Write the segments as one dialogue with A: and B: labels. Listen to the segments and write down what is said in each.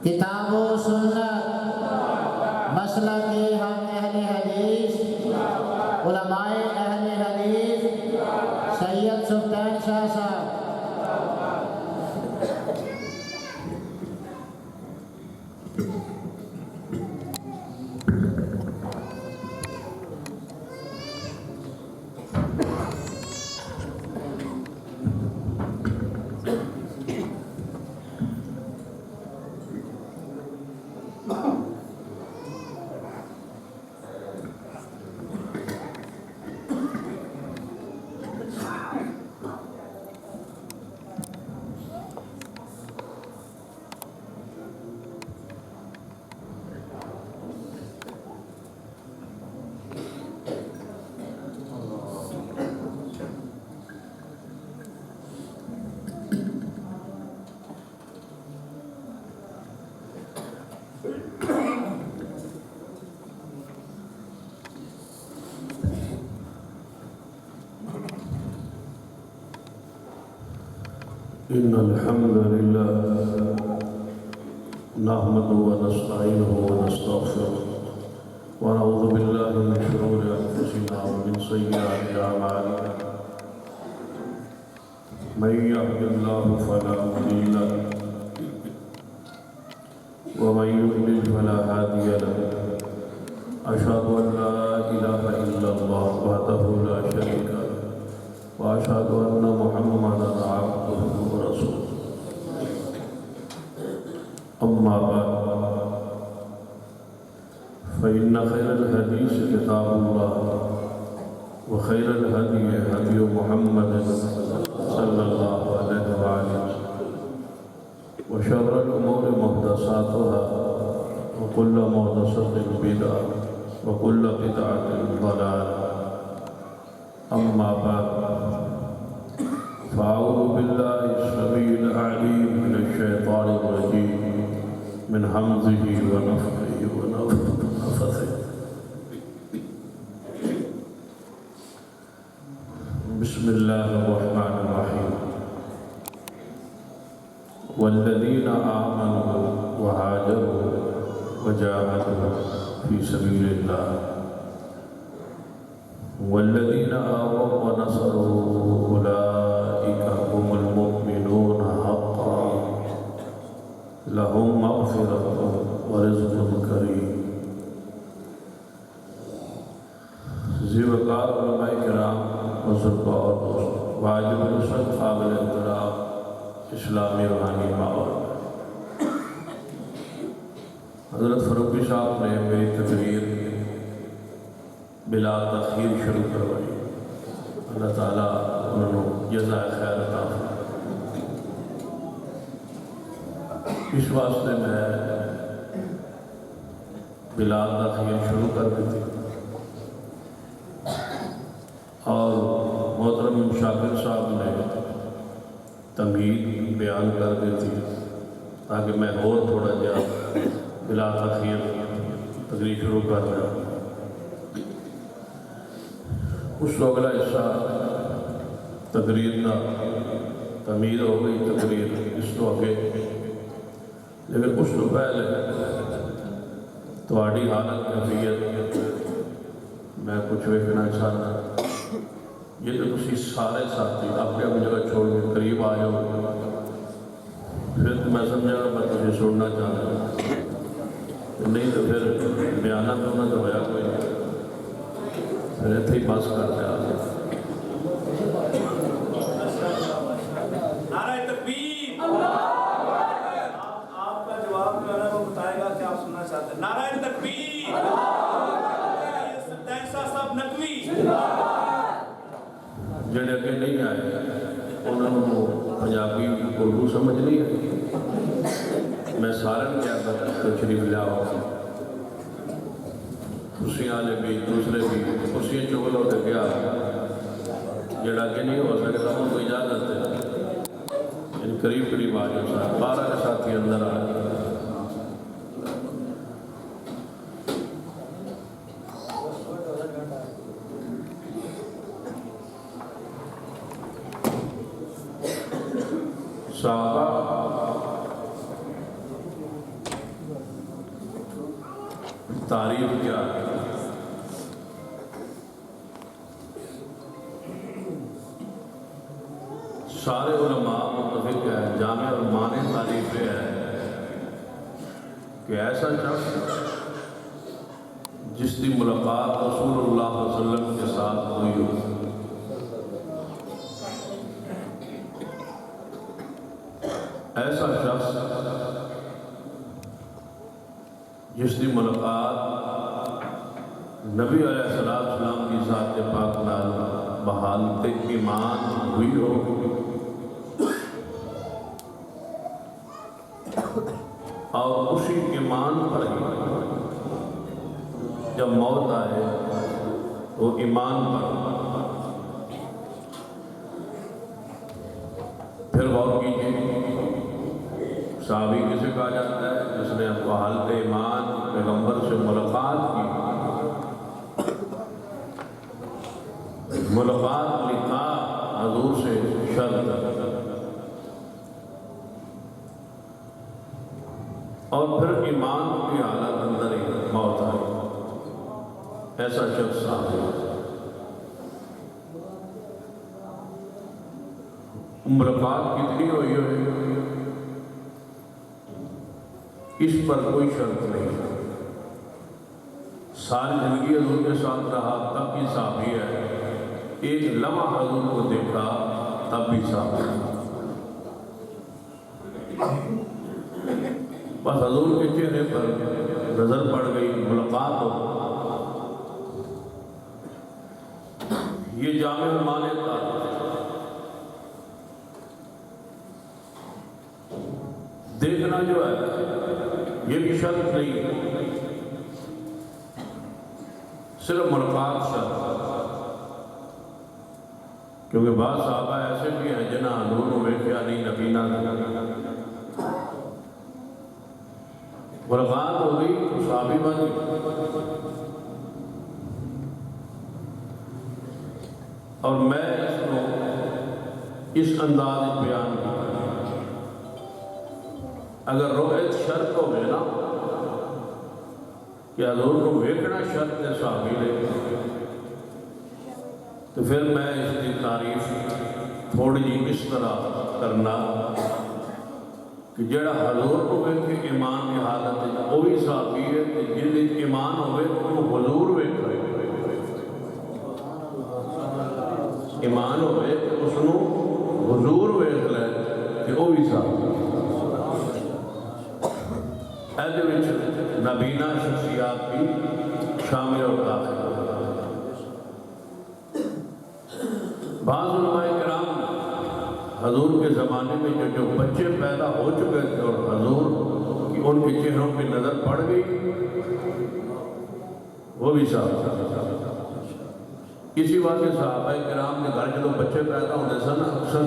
A: کتاب و سنت مسلک ہم اہل حدیث علماء اہل حدیث سید سلطان شاہ صاحب۔
B: إن الحمد لله نحمده ونستعينه ونستغفره ونعوذ بالله من شرور أنفسنا ومن سيئات أعمالنا من يهد الله فلا مضل له ومن يضلل فلا هادي له أشهد أن لا إله إلا الله وحده لا شريك له وأشهد أن محمدا عبده ورسوله أما بعد فإن خير الحديث كتاب الله وخير الهدي هدي محمد صلى الله عليه وسلم وشر الأمور محدثاتها وكل محدثة بدعة وكل بدعة ضلالة أما بعد فأعوذ بالله السميع العليم من الشيطان الرجيم من همزه ونفخه ونفثه بسم الله الرحمن الرحيم والذين آمنوا وهاجروا وجاهدوا في سبيل الله والذين آووا ونصروا أولئك هم المؤمنون حقا لهم مغفرة ورزق كريم۔ زیوکار علماء کرام بزرگوں اور دوست، واجب الرسل قابل احترام اسلامی روحانی ماحول، حضرت فاروقی صاحب نے میری تقریر بلا تاخیر شروع کروائی، اللہ تعالیٰ انہوں نے جزائے خیر عطا فرمائے۔ اس واسطے میں بلا تاخیر شروع کر دیتی اور محترم شاکر صاحب نے تمہید بیان کر دیتی تاکہ میں اور تھوڑا جا بلا تاخیر تقریر شروع کر دیا۔ اس کو اگلا حصہ تقریر کا تمہید ہو گئی، تقریر اس کو آگے، لیکن اس کو پہلے تھوڑی حالت کیفیت میں کچھ ویکھنا چاہتا۔ یہ تو تسی سارے ساتھی اپنے اپنی جگہ چھوڑ کے قریب آ جاؤ، پھر تو میں سمجھا گا میں تجھے چھوڑنا چاہتا ہوں، نہیں تو پھر بیانہ تو نہ تو ہویا کوئی نہیں، پھر اتھے ہی بس کرتے آ گئے۔
C: نعرہ تکبیر! آپ کا جواب جو ہے وہ بتائے گا کہ آپ سننا چاہتے ہیں۔ نعرہ تکبیر! سلطان شاہ صاحب نقوی!
B: جڑے اگے نہیں آئے انہوں نے پنجابی اردو سمجھ نہیں ہے، میں سارے کیا تشریف لیا ہوا، کرسی والے بھی دوسرے بھی کرسی چول ہو کے گیا، جڑا اگے نہیں ہو سکتا ان کو اجازت ہے، ان قریب قریب آ جاؤ، 12 کے ساتھی اندر آ جائے۔ صحابہ تعریف کیا ہے؟ سارے علماء متفق ہے، جامع المانے تعریف یہ ہے کہ ایسا شخص جس کی ملاقات رسول اللہ صلی اللہ علیہ وسلم کے ساتھ ہوئی ہو، ایسا شخص جس کی ملاقات نبی علیہ السلام کی ذات پاک نال بحالت ایمان ہوئی ہو، اور اسی ایمان پر ہی جب موت آئے تو ایمان پر پھر غور کیجیے، صحابی کسے کہا جاتا ہے؟ جس نے بحالت ایمان پیغمبر سے ملاقات کی، ملاقات لقاء حضور سے شرط، اور پھر ایمان کی حالت اندر ہی موت آئی، ایسا شخص صحابی ہے۔ ملاقات کتنی ہوئی ہوئی اس پر کوئی شرط نہیں، ساری زندگی حضور کے ساتھ رہا تب بھی صحابی ہے، ایک لمحہ حضور کو دیکھا تب بھی صحابی ہے۔ بس حضور کے چہرے پر نظر پڑ گئی، ملاقات ہو، یہ جامع المانے تعریف ہے۔ دیکھنا جو ہے یہ بھی شرط نہیں، صرف ملاقات شرط، کیونکہ بعض صحابہ ایسے بھی ہیں جنہاں حضور کو ویکھیا نہیں، نبی نہ ملاقات ہو گئی تو صحابی بن گئی۔ اور میں اس کو اس انداز بیان کیا، اگر رؤیت شرط ہو گئے نا کہ حضور کو ویکھنا شرط ہے صحابی نے، تو پھر میں اس کی تعریف تھوڑی جی اس طرح کرنا کہ جڑا حضور کو ویکھے ایمان کی حالت ہے وہ بھی صحابی ہے، کہ جن ایمان ہوئے تو وہ حضور ویکھے، ایمان ہوئے تو اس کو حضور ویکھ لے کہ وہ بھی صحابی ہے۔ ایدے وچ نبینا شخصیات بھی شامل اور داخل ہیں۔ بعض علماء کرام حضور کے زمانے میں جو بچے پیدا ہو چکے تھے اور حضور کی ان کے چہروں پہ نظر پڑ گئی، وہ بھی صحابہ۔ اسی واسطے صحابہ کرام کے گھر جب بچے پیدا ہوتے سن اکثر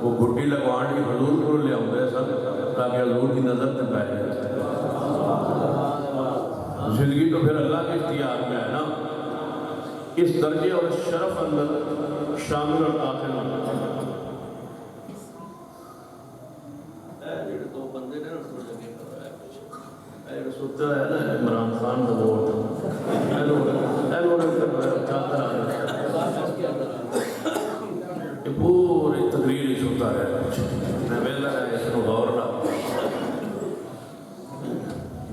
B: وہ گھٹی لگوان کی حضور کو لے آتے سن تاکہ حضور کی نظر پہ پہ جائے۔ زندگی تو پھر اللہ کے اختیار میں ہے نا، اس درجے اور اس شرف اندر شامل اور داخل ہونا۔ دو بندے نے سوچا ہے نا عمران خان کا ووٹ پوری تقریر سنتا ہے، میں ویلا ہے اس کو غور نہ،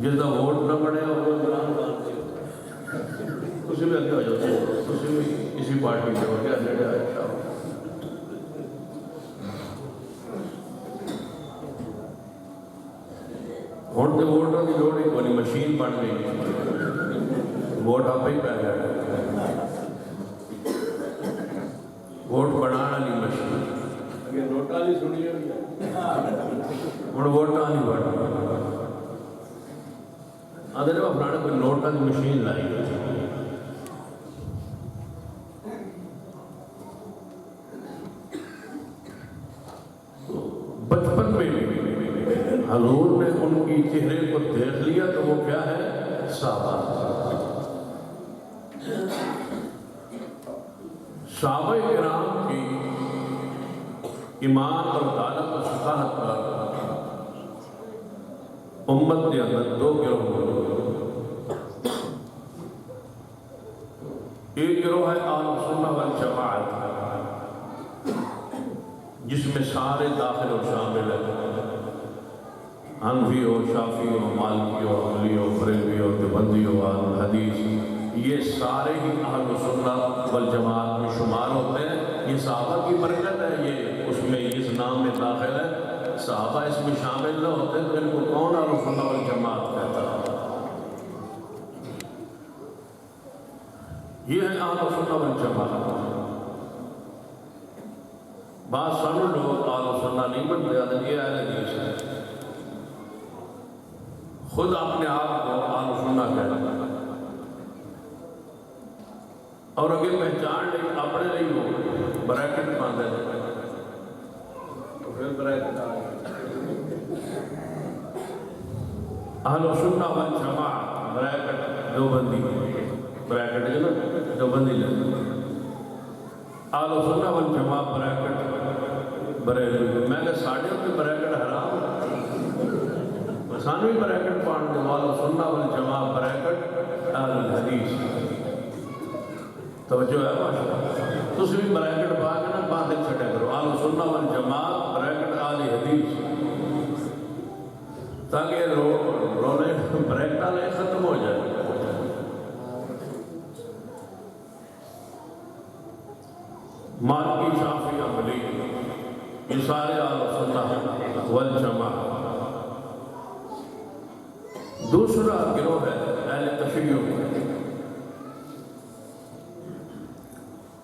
B: جس کا ووٹ نہ بڑھے اور وہ عمران خان سے اسی میں اگے ہو جاتے ہیں، اسی میں اسی پارٹی سے ہو گیا جڑے اچھا ہوں تو ووٹوں کی لوڑ ہی کوئی مشین بن گئی، ووٹ آپ ہی پہ گیا، ووٹ بنانا والی مشین، اگر نوٹاں نہیں سنی ہوئی ہوں ووٹاں نہیں بڑھ آدھے نے اپنا کوئی نوٹاں کی مشین لائی ہے۔ بچپن میں حضور نے ان کی چہرے کو دیکھ لیا تو وہ کیا ہے؟ صحابہ۔ صحابہ کرام کی ایمان اور عدالت و صحاحت پر امت کے اندر دو گروہ ہوئے، ایک گروہ ہے اہل سنت والجماعت، جس میں سارے داخل و شامل ہیں، حنفی ہو، شافعی ہو، مالکی ہو، حنبلی ہو، بریلوی ہو، دیوبندی ہو، اہل حدیث، یہ سارے ہی اہل سنت والجماعت میں شمار ہوتے ہیں۔ یہ صحابہ کی برکت ہے، یہ اس میں اس نام میں داخل ہے۔ صحابہ اس میں شامل نہ ہوتے تو ان کو کون اہل سنت والجماعت کہتا ہے؟ یہ ہے اہل سنت والجماعت۔ بعض سارے لوگ اہل سنت نہیں بنتے، یہ اہل حدیث ہے، خود اپنے آپ کو اہل سنت کہتا ہے، اور اگر پہچان لیں اپنے نہیں ہو بریکٹ باندھے تو پھر بریکٹ اہل سنت والجماعت بریکٹ دیوبندی، بریکٹ جو نا دیوبندی لگے، اہل سنت والجماعت بریکٹ بریلوی۔ میں کہ ساڑھے ہوتے بریکٹ حرام سانوی بریکٹ پاندے اہل سنت والجماعت بریکٹ اہل الحدیث۔ توجہ ہے ماشاءاللہ، تو بھی بریکٹ پا کے نا باندھے چھٹے کرو اہل سنت والجماعت بریکٹ اہل حدیث، تاکہ رولے بریکٹ والے ختم ہو جائے۔ مالکی، شافعی، حنبلی، یہ سارے اہل سنت والجماعت۔ دوسرا گروہ ہے اہل تشیع،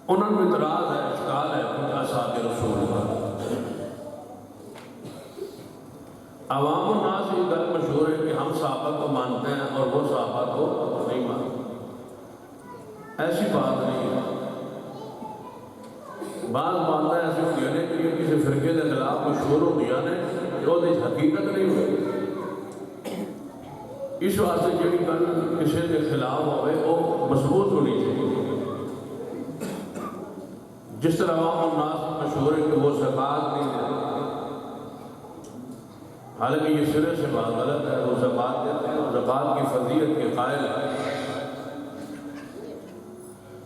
B: انہوں نے اعتراض ہے، اشکال ہے کچھ اصحاب رسول کا۔ عوام الناس یہ گل مشہور ہے کہ ہم صحابہ کو مانتے ہیں اور وہ صحابہ کو نہیں مانتے، ایسی بات نہیں ہے۔ بعض باتیں ایسی ہوتی ہیں کہ کسی فرقے کے خلاف مشہور ہو گیا نے جو حقیقت نہیں ہوئی، اس واسطے جڑی گل کسی کے خلاف ہوئے وہ مضبوط ہونی چاہیے۔ جس طرح عوام الناس مشہور ہے کہ وہ زکوٰۃ نہیں دیتے، حالانکہ یہ سرے سے بات غلط ہے، وہ زکوٰۃ دیتے ہیں، زکوٰۃ کی فضیلت کے قائل ہے،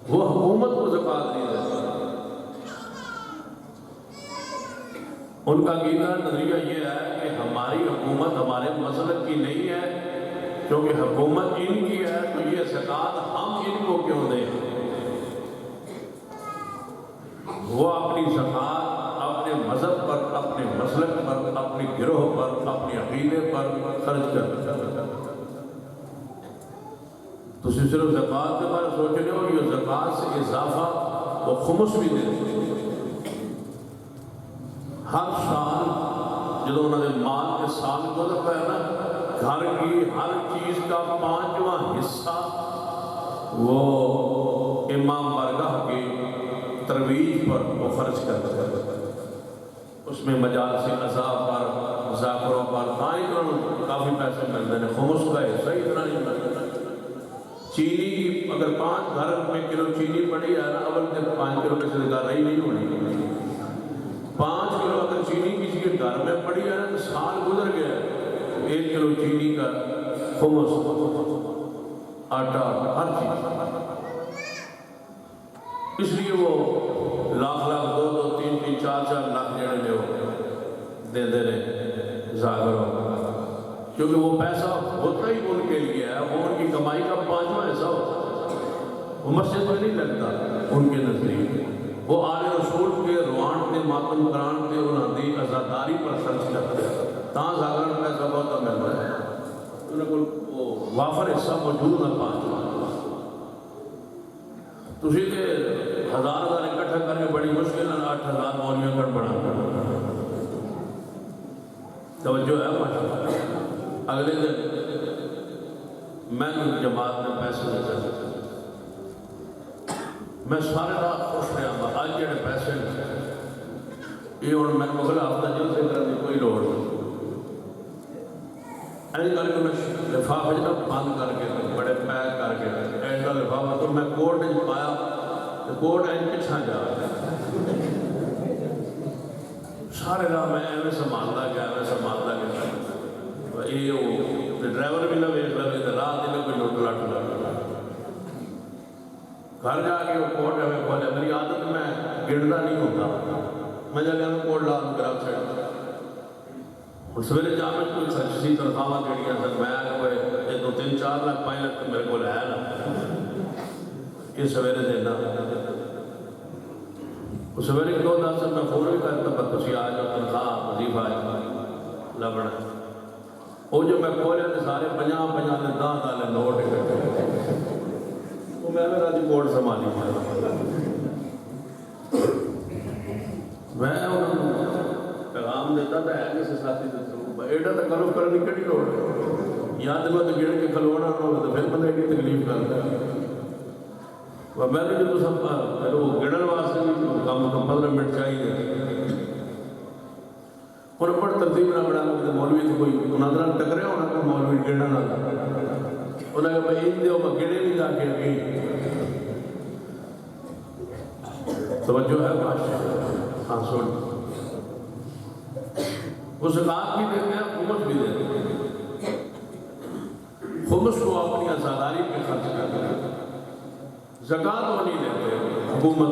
B: وہ حکومت کو زکوٰۃ نہیں دیتے۔ ان کا عقیدہ نظریہ یہ ہے کہ ہماری حکومت ہمارے مسلک کی نہیں ہے، کیونکہ حکومت ان کی ہے تو یہ زکوٰۃ ہم ان کو کیوں دیں؟ وہ اپنی زکوٰۃ اپنے مذہب پر، اپنے مسلک پر، اپنی گروہ پر، اپنے عقیدے پر خرچ کرتے ہیں۔ تو صرف زکوٰۃ کے بارے سوچ رہے ہو، یہ زکوٰۃ سے اضافہ وہ خمس بھی دیتے ہیں۔ ہر سال جب انہوں نے مال کے سال گزر پہ نا، گھر کی ہر چیز کا 5واں حصہ وہ امام بارگاہ کی ترویج پر وہ خرچ کرتے ہیں، اس میں مجالس عزا پر، مذاکروں پر، کافی پیسے ملتے ہیں۔ خمس کا حصہ ہی اتنا نہیں ملتا۔ چینی کی اگر 5 گھر میں کلو چینی پڑی ہے نا، اول کے 5 کلو کسی سے گھر ہی نہیں ہونی۔ 5 کلو اگر چینی کسی کے گھر میں پڑی ہے نا تو سال گزر گیا، 1 کلو چینی کا خمس، آٹا، ہر چیز۔ اس لیے وہ لاکھ 2 3 4 لاکھ جڑے لے دے دے رہے زاگروں، کیونکہ وہ پیسہ ہوتا ہی ان کے لیے ہے، وہ ان کی کمائی کا 5واں حصہ ہوتا ہے، وہ مسجد میں نہیں لگتا ان کے نزدیک۔ وہ آل رسول کے روان کے ماتم کران کے انہوں نے ازاداری پر خرچ کرتے ہیں، تاں زاگرن پیسہ بہت مل رہا ہے، انہوں کو وافر حصہ موجود نہ 5واں۔ تسی کہ 1000 اکٹھا کر کے بڑی مشکل 8000 مولیوں کر بڑھا توجہ ہے ماشاءاللہ۔ اگلے دن میں نے جماعت میں پیسے دیتا، میں سارے رات خوش رہا، آج جڑے پیسے یہ ہوں میں اگلا ہفتہ جل سے کرنے کوئی لوڑ نہیں، ایسے کر کے میں لفافہ جب بند کر کے بڑے پیک کر کے ایسا لفافہ تو میں کوٹ نہیں پایا تو کوٹ ایسے پچھا جا رہا سارے راہ میں ایویں سنبھالتا گیا، ایویں سنبھالتا گیا، یہ ڈرائیور بھی نہ ویک لگے تو راہ دے کوئی لوٹ لٹ لگا گھر جا کے وہ کوٹ ہمیں کھولے. میری عادت میں گرنا نہیں ہوتا, میں جا کے ہمیں کوٹ لا دوں گراب سے. اور سویرے جامع کوئی سچی تنخواہ جڑیاں سن, میں کوئی 2-3-4 لاکھ 5 لاکھ تو میرے کو ہے نا, یہ سویرے دینا. وہ سویرے 2-10 میں فون بھی کرتا پر کسی آ جاؤ تنخواہ وظیفہ لبنا. وہ جو میں کھولے تو سارے 50-50 نے 10 نوٹ اکٹھے. وہ میں میرا جی کوٹ سنبھالی میں پیغام دیتا تھا ہے کسی ساتھی سے ایڈا تو کرو کرنے کٹی لوڑ یا تو میں تو گڑ کے کھلونا ہو تو پھر بندے کی تکلیف کرتا ہے. میں نے جو سب وہ گڑن واسطے کم 15 منٹ چاہیے. اور بڑا ترتیب نہ بڑا مولوی تھے کوئی انہوں ٹکرے ہونا کہ مولوی گڑنا نہ انہوں نے کہا ایک دیو میں گڑے بھی جا کے گئی. توجہ ہے ماشاءاللہ. ہاں سن وہ زکات بھی دیتے ہیں, خمس بھی دیتے ہیں. خمس کو اپنی ازاداری پہ خرچ کرتے ہیں, زکات وہ نہیں دیتے حکومت.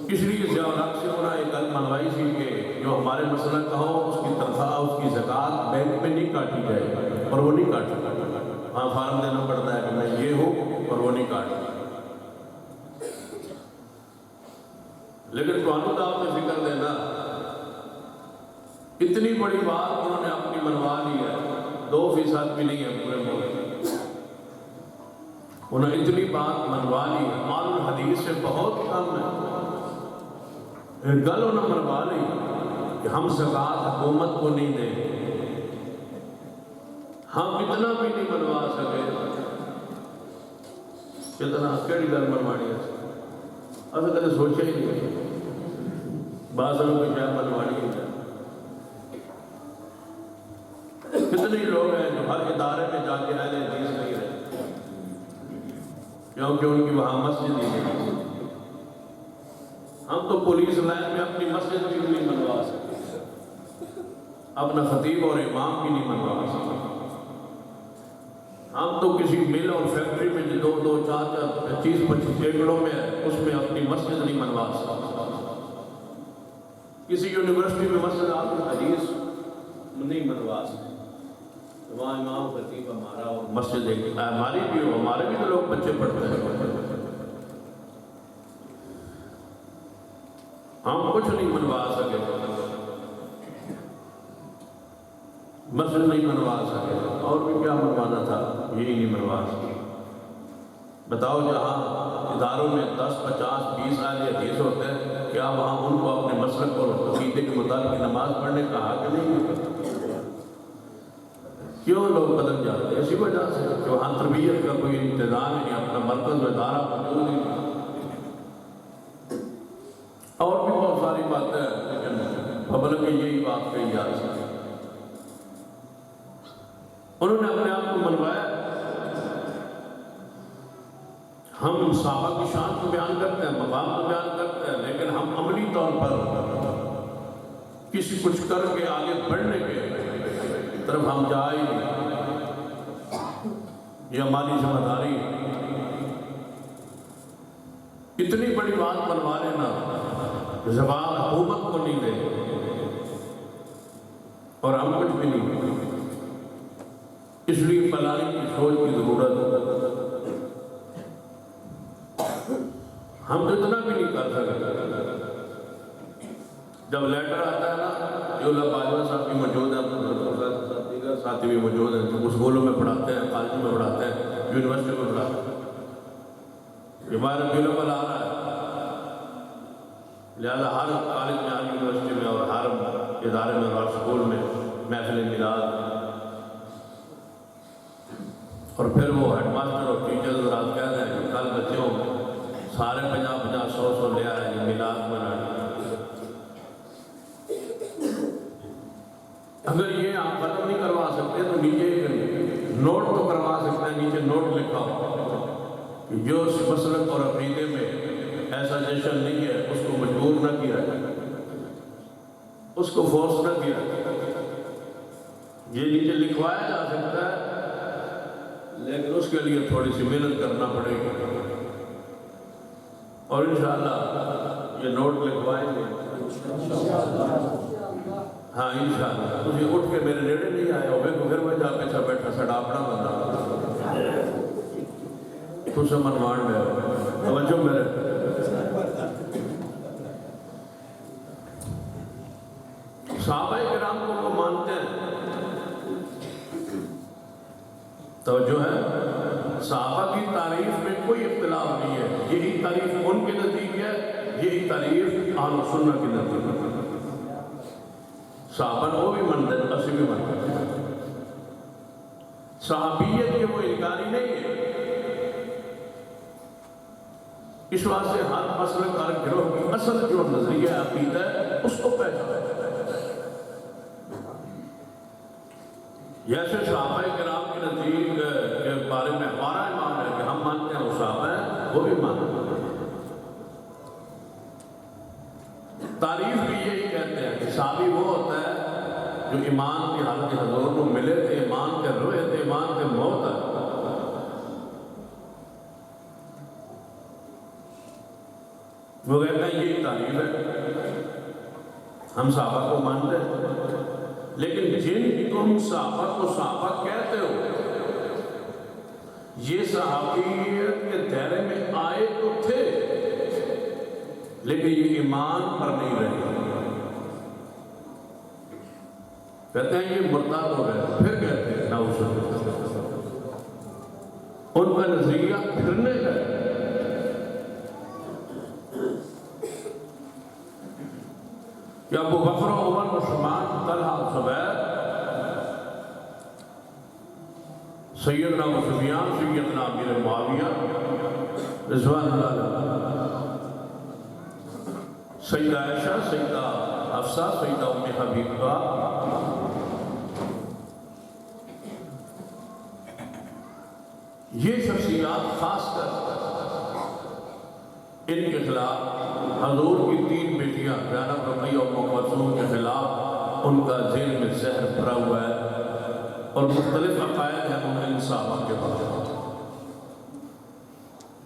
B: اس لیے ضیاء الحق سے انہوں نے ایک گل منوائی تھی کہ جو ہمارے مسئلہ کا ہو اس کی تنخواہ اس کی زکات بینک میں نہیں کاٹی جائے, اور وہ نہیں کاٹی. ہاں فارم دینا پڑتا ہے کہ میں یہ ہوں اور وہ نہیں کاٹی. لیکن تو آپ نے فکر دینا اتنی بڑی بات انہوں نے اپنی منوا لی ہے, 2% بھی نہیں ہے پورے ملک. انہوں نے اتنی بات منوا لی ہے, مال الحدیث سے بہت کم ہے. گل انہوں نے منوا لی کہ ہم زکات حکومت کو نہیں دیں. ہم اتنا بھی نہیں منوا سکے. کتنا کیڑی گل منوانی ہے اصل کدے سوچا ہی نہیں. بعض لوگوں کی شاید منوانی ہے. کتنے لوگ ہیں جو ہر ادارے میں جا کے اہل حدیث نہیں رہے کیونکہ ان کی وہاں مسجد ہی نہیں. ہم تو پولیس لائن میں اپنی مسجد بھی نہیں منوا سکتے, اپنا خطیب اور امام بھی نہیں منوا سکتے. ہم تو کسی مل اور فیکٹری میں جو 2-2, 4-4, 25-25 ایکڑوں میں ہے اس میں اپنی مسجد نہیں منوا سکتے. کسی یونیورسٹی میں مسجد آپ حدیث نہیں منوا سکتے. وہاں امام خطیب ہمارا اور مسجد ایک ہماری بھی ہو, ہمارے بھی تو لوگ بچے پڑھتے ہیں. ہم کچھ نہیں منوا سکے, مسجد نہیں منوا سکے, اور بھی کیا منوانا تھا یہی نہیں منوا سکے. بتاؤ جہاں اداروں میں 10, 50, 20 اہل حدیث ہوتے ہیں, کیا وہاں ان کو اپنے مسلک اور عقیدے کے مطابق نماز پڑھنے کا حق نہیں؟ کیوں لوگ بدل جاتے ہیں؟ اسی وجہ سے کہ وہاں تربیت کا کوئی انتظام نہیں, اپنا مرکز و ادارہ موجود نہیں. اور بھی بہت ساری باتیں ہیں لیکن پبلک میں یہی بات کہی جا سکتی. انہوں نے اپنے آپ کو منوایا. ہم صحابہ کی شان کو بیان کرتے ہیں, مقام کو بیان کرتے ہیں, لیکن ہم عملی طور پر کسی کچھ کر کے آگے بڑھنے کے طرف ہم جائیں. یہ ہماری ذمہ داری ہے. اتنی بڑی بات منوا لینا, زبان حکومت کو نہیں دے اور ہم کچھ بھی نہیں. اس لیے پلانی کی سوچ کی ضرورت ہے. ہم تو اتنا بھی نہیں کر سکتے. جب لیٹر آتا ہے نا, جو اللہ باجوہ صاحب بھی موجود ہیں, دیگر ساتھی بھی موجود ہیں, جو اسکولوں میں پڑھاتے ہیں, کالجوں میں پڑھاتے ہیں, یونیورسٹی میں پڑھاتے ہیں, ہمارا بیلوبل آ رہا ہے. لہذا ہر کالج میں, ہر یونیورسٹی میں اور ہر ادارے میں اور اسکول میں محفل میلاد, اور پھر وہ ہیڈ ماسٹر اور ٹیچر رات کہتے ہیں کہ کل بچوں سارے 50-50, 100 لے آئے ہیں میلاد منانے. اگر یہ آپ ختم نہیں کروا سکتے تو نیچے نوٹ تو کروا سکتے ہیں. نیچے نوٹ لکھا ہو کہ جو مسلک اور عقیدے میں ایسا جشن نہیں ہے اس کو مجبور نہ کیا جائے, اس کو فورس نہ کیا جائے. یہ نیچے لکھوایا جا سکتا ہے لیکن اس کے لیے تھوڑی سی محنت کرنا پڑے گی، اور انشاءاللہ یہ نوٹ لکھوائیں گے. ہاں انشاءاللہ تجھے اٹھ کے میرے نیڑے نہیں آئے ہوئے تو پھر میں جا پیچھا بیٹھا سڑاپنا بندہ تو سے منوان میں توجہ میرے. صحابہ کرام کو وہ مانتے ہیں، توجہ ہے، صحابہ کی تعریف میں کوئی اختلاف نہیں ہے. یہی تعریف ان کے نزدیک ہے، یہی تعریف اہل سنت کے نزدیک ہے. صحابہ وہ بھی مانتے ہیں، اسی بھی مانتے ہیں. صحابیت کے وہ انکاری نہیں ہے. اس واسطے ہر مسلک ہر گروہ کی اصل جو نظریہ عقیدہ ہے اس کو پہچانا. جیسے صحابہ کرام کے نزدیک کے بارے میں ہمارا ایمان ہے کہ ہم مانتے ہیں وہ صحابہ ہیں، وہ بھی مانتے ہیں. تعریف بھی یہی کہتے ہیں کہ صحابی وہ ہوتا ہے جو ایمان کی حالت حضور کو ملے تھے، ایمان کے روئے تھے، ایمان کے موت ہے. وہ کہتے ہیں یہی تعریف ہے، ہم صحابہ کو مانتے ہیں. لیکن جن تم صحابہ کو صحابہ کہتے ہو یہ صحابیت کے دائرے میں آئے تو تھے لیکن یہ ایمان پر نہیں رہے. کہتے ہیں یہ مرتد ہو گئے. پھر کہتے ہیں نعوذ باللہ، ان کا نظریہ پھرنے کا ہے. کہ ابو بکر عمر عثمان طلحہ زبیر سیدنا ابو سفیان سیدنا امیر معاویہ رضوان اللہ علیہ، سیدہ عائشہ، سیدہ حفصہ، سیدہ ام حبیبہ، یہ شخصیات خاص کر ان کے خلاف حضور کی 3 بیٹیاں زینب، رقیہ اور ام کلثوم کے خلاف ان کا ذہن میں زہر بھرا ہوا ہے اور مختلف عقائد ہیں ان صحابہ کے بارے.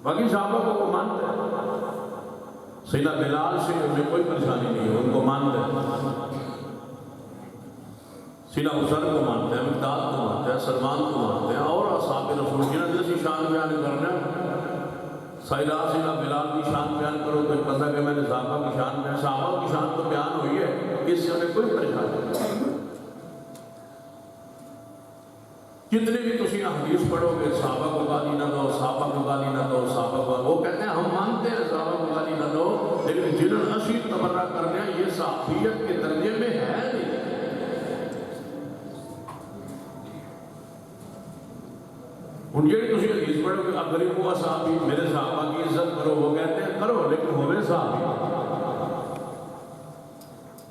B: باقی صحابہ کو وہ مانتے ہیں. سیدنا بلال سے انہیں کوئی پریشانی نہیں ہے، ان کو مانتے ہیں. سیدنا حسین کو مانتے ہیں، مقداد کو مانتے ہیں، سلمان کو مانتے ہیں، اور اصحاب رسول جنہوں جیسی شان بیان کرنا سیدنا بلال کی شان بیان کرو تو ایک بندہ کہ میں نے صحابہ کی شان بیان، صحابہ کی شان تو بیان ہوئی ہے، اس سے انہیں کوئی پریشانی نہیں. کتنے بھی تسی حدیث پڑھو گے صحابہ کو گالی نہ دو، صحابہ کو گالی نہ دو، صحابہ کو، وہ کہتے ہیں ہم مانتے ہیں صحابہ کو گالی نہ دو، لیکن جنہوں اسی تبرہ کرنے ہیں یہ صحابیت کے درجے میں ہے نہیں. ان جڑی تسی حدیث پڑھو کہ اغریب ہوا صحابی، میرے صحابہ کی عزت کرو، وہ کہتے ہیں کرو لیکن ہوئے صحابی.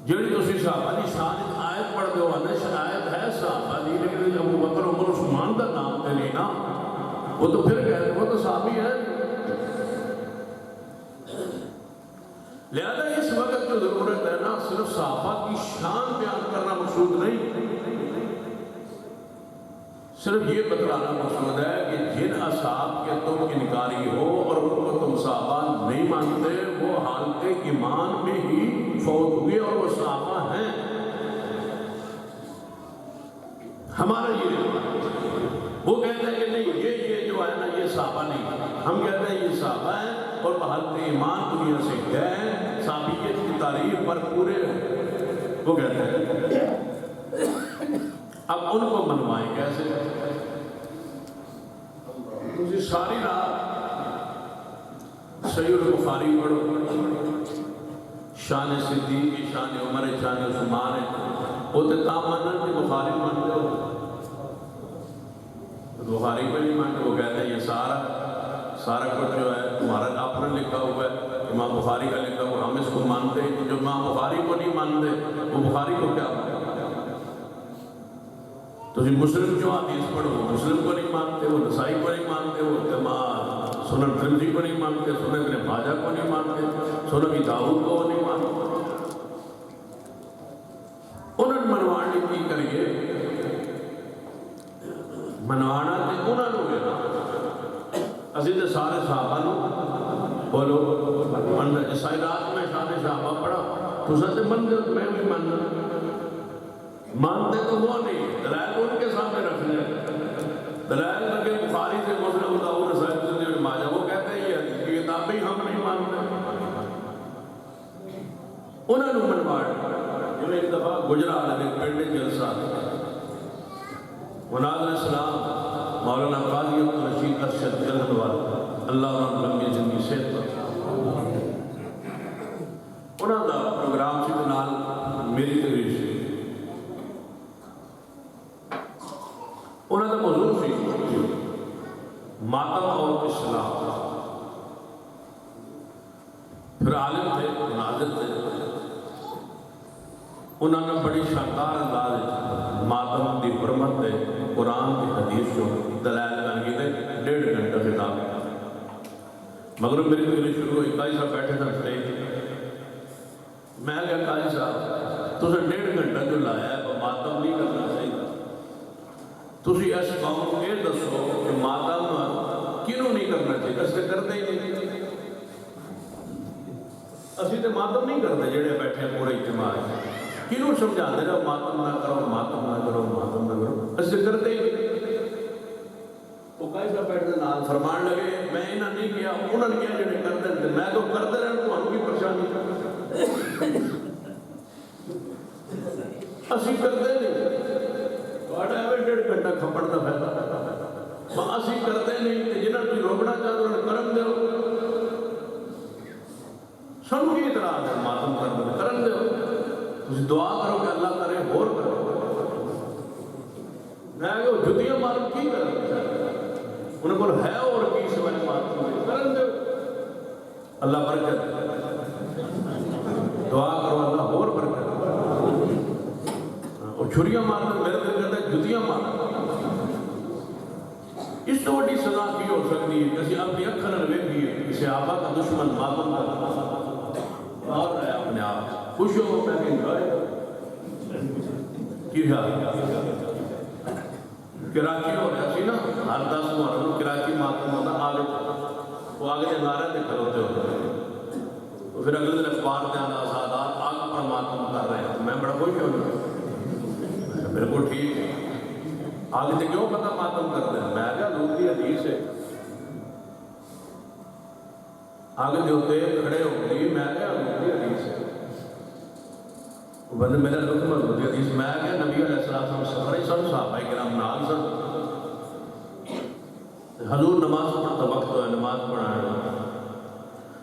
B: جڑی تسی صحابہ کی شان آیت پڑھ دو، انش آیت ہے صحابہ دی، لیکن ابو بکر عمر عثمان کا نام تے نہیں نا، وہ تو پھر کہتے ہیں وہ تو صحابی ہے. لہذا اس وقت جو ضرورت ہے نا صرف صحابہ کی شان بیان کرنا مقصود نہیں، صرف یہ بتلانا مقصود ہے کہ جن اصحاب کے تم انکاری ہو اور ان کو تم صحابہ نہیں مانتے وہ حالت ایمان میں ہی فوت ہوئے اور وہ صحابہ ہیں. ہمارا یہ وہ کہتے ہیں کہ نہیں یہ جو ہے نا یہ صحابہ نہیں، ہم کہتے ہیں یہ صحابہ ہیں اور حالت ایمان دنیا سے گئے، صحابیت کی تعریف پر پورے ہیں. وہ کہتے ہیں اب ان کو منوائیں کیسے؟ تجھے ساری رات صحیح البخاری پڑھو، شان صدیق، شان عمر، شان عثمان ہے، وہ تو کام ماننا کہ بخاری مانتے ہو، بخاری کو نہیں مانتے. وہ کہتے ہیں یہ سارا کچھ جو ہے تمہارا اپنا لکھا ہوا ہے، امام بخاری کا لکھا ہوا، ہم اس کو مانتے ہیں. جو امام بخاری کو نہیں مانتے وہ بخاری کو کیا مانتے؟ تو مسلم جو حدیث پڑھو مسلم کو نہیں مانتے، وہ نسائی کو نہیں مانتے، وہ سنن ترمذی کو نہیں مانتے، سنن ابن ماجہ کو نہیں مانتے، سنن ابی داؤد کو نہیں مانتے. انہوں نے منوانے کی کریے منوانا تے انہاں نوں ہے نا اسی تے سارے صحابہ نوں بولو من عیسائی رات میں شان صحابہ پڑھا تو تے من میں بھی مانتے تو وہ نہیں دلائل ان کے سامنے رکھنے دلائل لگے بخاری سے مسلم داؤد نسائی ابن ماجہ وہ کہتے ہیں یہ حدیث کی کتابیں ہم نہیں مانتے انہوں نے منواڑ جو ایک دفعہ گجرا لگے پنڈ جلسہ مناظر السلام مولانا قاضی عبدالرشید ارشد جلد والا اللہ لمبی زندگی صحت پر انہوں دا پروگرام سی نال میری تقریر سی انہوں دا موضوع سی ماتم اور اسلام پھر عالم تھے مناظر تھے انہوں نے بڑی شاندار انداز ماتم دی حرمت دے قرآن کی حدیث جو دلائل بن گئی تھے 1.5 گھنٹہ خطاب مگر میری تقریر شروع ہوئی قاضی صاحب بیٹھے تھے اسٹیج میں کہا قاضی صاحب تو 1.5 گھنٹہ جو لایا ہے وہ ماتم نہیں کرنا چاہیے تسی اس قوم کو یہ دسو کہ ماتم کیوں نہیں کرنا چاہیے اس سے کرتے ہی نہیں اسی تے ماتم نہیں کرتے جڑے بیٹھے پورے اجتماع کیوں سمجھا دے رہا ماتم نہ کرو ماتم نہ کرو ماتم نہ کرو اس سے کرتے ہی وہ کئی سا بیٹھتے نال فرمان لگے میں انہاں نہیں کیا انہاں نے کیا جڑے کرتے ہیں میں تو کرتے رہا تو ہم بھی پریشانی اسی کرتے نہیں بڑا 1.5 گھنٹہ کھپڑ دا فائدہ اسی کرتے نہیں جنہاں کی روکنا چاہتے ہیں کرم دے سن کی اعتراض ہے ماتم کرم دے تسی دعا کرو کہ اللہ کرے اور کرو میں کہ جتیاں مارو کی کرو انہیں بول ہے اور کی سوائے ماتم کرم دے اللہ برکت دعا کرو اللہ اور برکت اور چھریاں مارنا میرے دل کرتا ہے جتیاں مارنا اس تو بڑی سزا کی ہو سکتی ہے کسی اپنی اکھر نوے بھی ہے اسے آبا کا دشمن ماتم کرنا اور رہا اپنے آپ خوش ہو میں کہ انجوائے کی خیال کراچی ہو رہا سی نا ہر 10 مہرم کراچی ماتم ہوتا آگے وہ آگے نعرے دے کھلوتے ہوتے ہیں تو پھر اگلے دن اخبار دے آنا آزادات آگ پر ماتم کر رہے ہیں میں بڑا خوش ہوں میرے کو ٹھیک ہے آگے سے کیوں پتہ ماتم کرتے ہیں میں کہا حضور کی حدیث ہے آگے جو ہوتے کھڑے ہو گئی میں کہا حضور کی حدیث ہے بندے میرا لطف حضور کی حدیث میں کہا نبی علیہ السلام سفر ہی سن صحابہ کرام نال سن حضور نماز پڑھتا وقت ہے نماز پڑھانا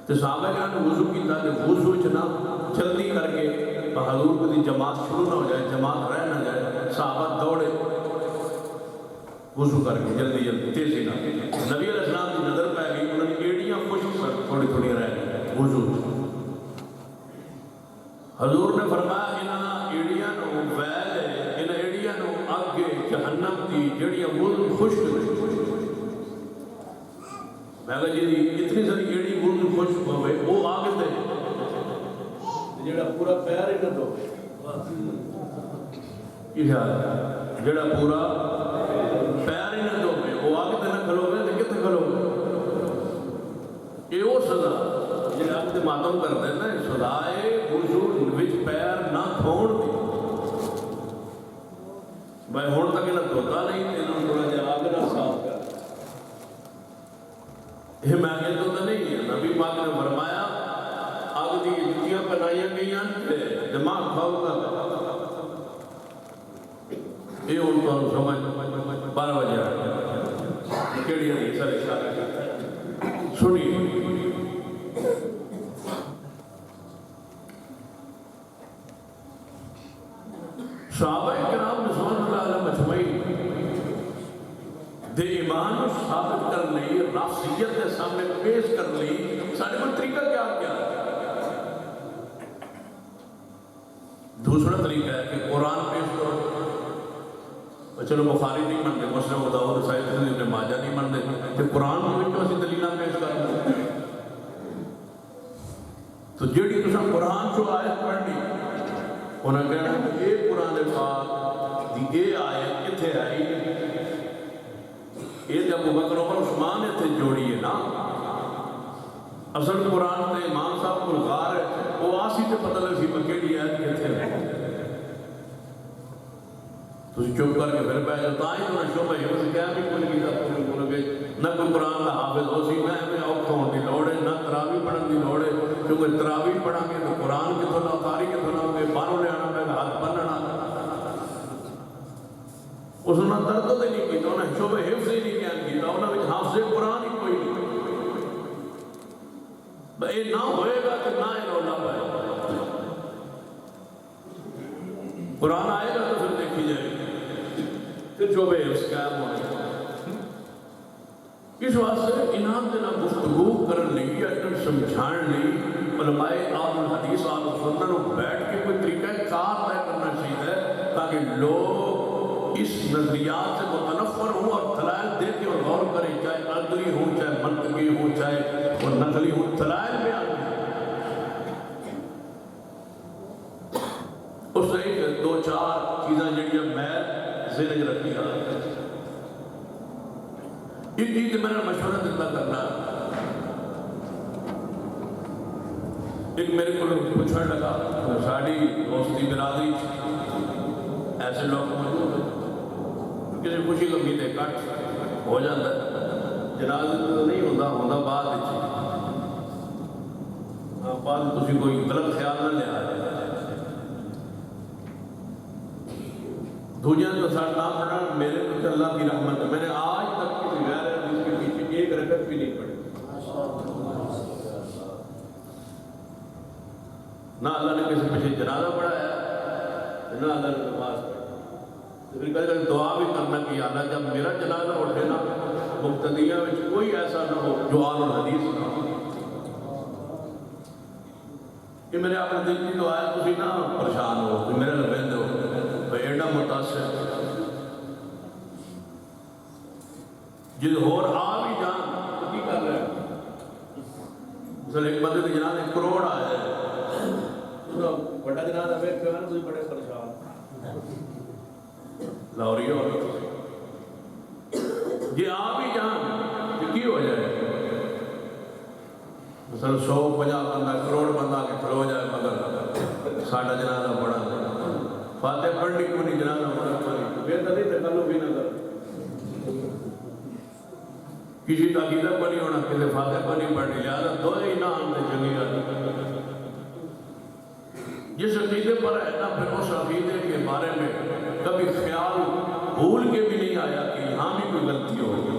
B: تو صحابہ کرام نے وضو کیتا کہ وضو چنا جلدی کر کے حضور کو دی جماعت شروع نہ ہو جائے جماعت رہ نہ جائے صحابہ دوڑے وضو کر کے جلدی جلدی تیزی نہ نبی علیہ السلام کی نظر پہ گئی انہوں نے ایڑیاں خشک کر تھوڑی تھوڑی رہ گئی وضو حضور نے فرمایا انہاں ایڑیاں نو ویل ہے انہاں ایڑیاں نو اگے جہنم دی جڑیاں وضو خشک میں کہا جی اتنی ساری ایڑی وضو خشک ہوئے وہ آگے دے جڑا پورا پیر ہی نہ دو کی خیال ہے جڑا پورا پیر ہی نہ دو وہ آگے تے نہ کھلو گے کتنے کھلو گے یہ وہ سزا جڑے آپ کے ماتم کرتے ہیں نا سزا ہے وضو وچ پیر نہ دھون دی بھائی ہون تک نہ دھوتا نہیں انہوں تھوڑا جہا آگے نہ صاف کر یہ میں یہ تو نہیں ہے نبی پاک نے فرمایا آگ دی جتیاں پہنائیاں گئیاں دماغ کھاؤ گا یہ ان کو سمجھ 12 بجے کیڑی نہیں سر سنیے صحابہ کرام رضوان اللہ علیہ مجمعین دے ایمان کو ثابت کر لی رافضیت کے سامنے پیش کر لی سارے میں طریقہ کیا ہے دوسرا طریقہ ہے کہ قرآن پیش کرو چلو بخاری نہیں منتے مسلم ابو داؤد نسائی ابن ماجہ نہیں منتے کہ قرآن میں جو اسی دلیلاں پیش کرتے تو جیڑی تساں قرآن چو آیت پڑھنی انہیں کہنا کہ یہ قرآن پاک دی یہ آیت کتھے آئی یہ جب ابو بکر عمر عثمان اتنے جوڑی ہے نا اصل قرآن تے امام صاحب کو غار ہے وہ آسی تے پتہ لگ سی بکیڑی ہے کتنے تسی چپ کر کے پھر پہ جو تائیں تو نہ شعبہ حفظ کیا بھی کوئی کیتا پوری بول گئے نہ کوئی قرآن کا حافظ ہو سی میں اوکھا ہونے کی لوڑ ہے نہ تراویح پڑھن کی لوڑ ہے کیونکہ تراویح پڑھیں گے تو قرآن کتوں نہ قاری کتوں نہ ہوگے باہروں لے آنا پہ ہاتھ بننا اس نے درد تو نہیں کیتا انہیں شعبہ حفظ ہی نہیں بیان کیتا انہیں وچ حافظ قرآن ہی کوئی نہیں اے نہ ہوئے گا کہ نہ اے رولا پائے قرآن آئے گا تو پھر دیکھی جائے گی پھر جو بے حفظ قائم ہونے اس واسطے انہاں دینا گفتگو کرن لگی اٹھن سمجھان لگی علماء آل الحدیث آل سنن بیٹھ کے کوئی طریقہ کار طے کرنا چاہیے تاکہ لوگ اس نظریات سے متنفر ہوں اور دلائل دے کے اور غور کریں چاہے عقلی ہوں چاہے منطقی ہوں چاہے اور نقلی ہوں دلائل میں آتے اس سے ایک دو چار چیزیں جڑیاں میں ذہن رکھی گا ایک چیز میں نے مشورہ دیتا کرنا ایک میرے کو پوچھنے لگا ساڑی دوستی برادری ایسے لوگ موجود ہیں کسی خوشی لگی دے کٹ ہو جاتا ہے جنازہ تو نہیں ہوتا بعد بعد تسی کوئی غلط خیال نہ لے آئے دوجہ تو ساتھ نام پڑھا میرے تو اللہ کی رحمت ہے میں نے آج تک کسی غیر حدیث کے پیچھے ایک رکعت بھی نہیں پڑھی نہ اللہ نے کسی پیچھے جنازہ پڑھایا نہ اللہ نے نماز پڑھی تو پھر کہتے ہیں دعا بھی کرنا کہ اللہ جب میرا جنازہ اٹھے نا مقتدیہ میں کوئی ایسا نہ ہو جو آل الحدیث نہ ہو کہ میرے آپ نے دل کی دعا ہے تسی نہ پریشان ہو کہ میرے لبین دو بھئی ایڈا متاثر جد ہور آ بھی جان تو کی کر رہے ہیں مثلا ایک بندے کے جنازے 1 کروڑ آیا ہے بڑا جنازہ بیٹھ کے تسی بڑے پریشان لاہوری ہو یہ آ بھی جان یہ کی ہو جائے مثلا 150 بندہ 1 کروڑ بندہ کے کھڑو جائے مگر ساڑھا جنازہ پڑھا فاتح پڑھنی کو نہیں جنازہ پڑھا کوئی بہتر نہیں تکلو بھی نہ کر کسی کا عقیدہ پر نہیں ہونا کسی فاتح پر نہیں پڑھنی لہذا دو ہی نہ ہم نے چنگی گا جس عقیدے پر ہے نا پھر اس عقیدے کے بارے میں کبھی خیال بھول کے بھی نہیں آیا کہ یہاں بھی کوئی غلطی ہوگی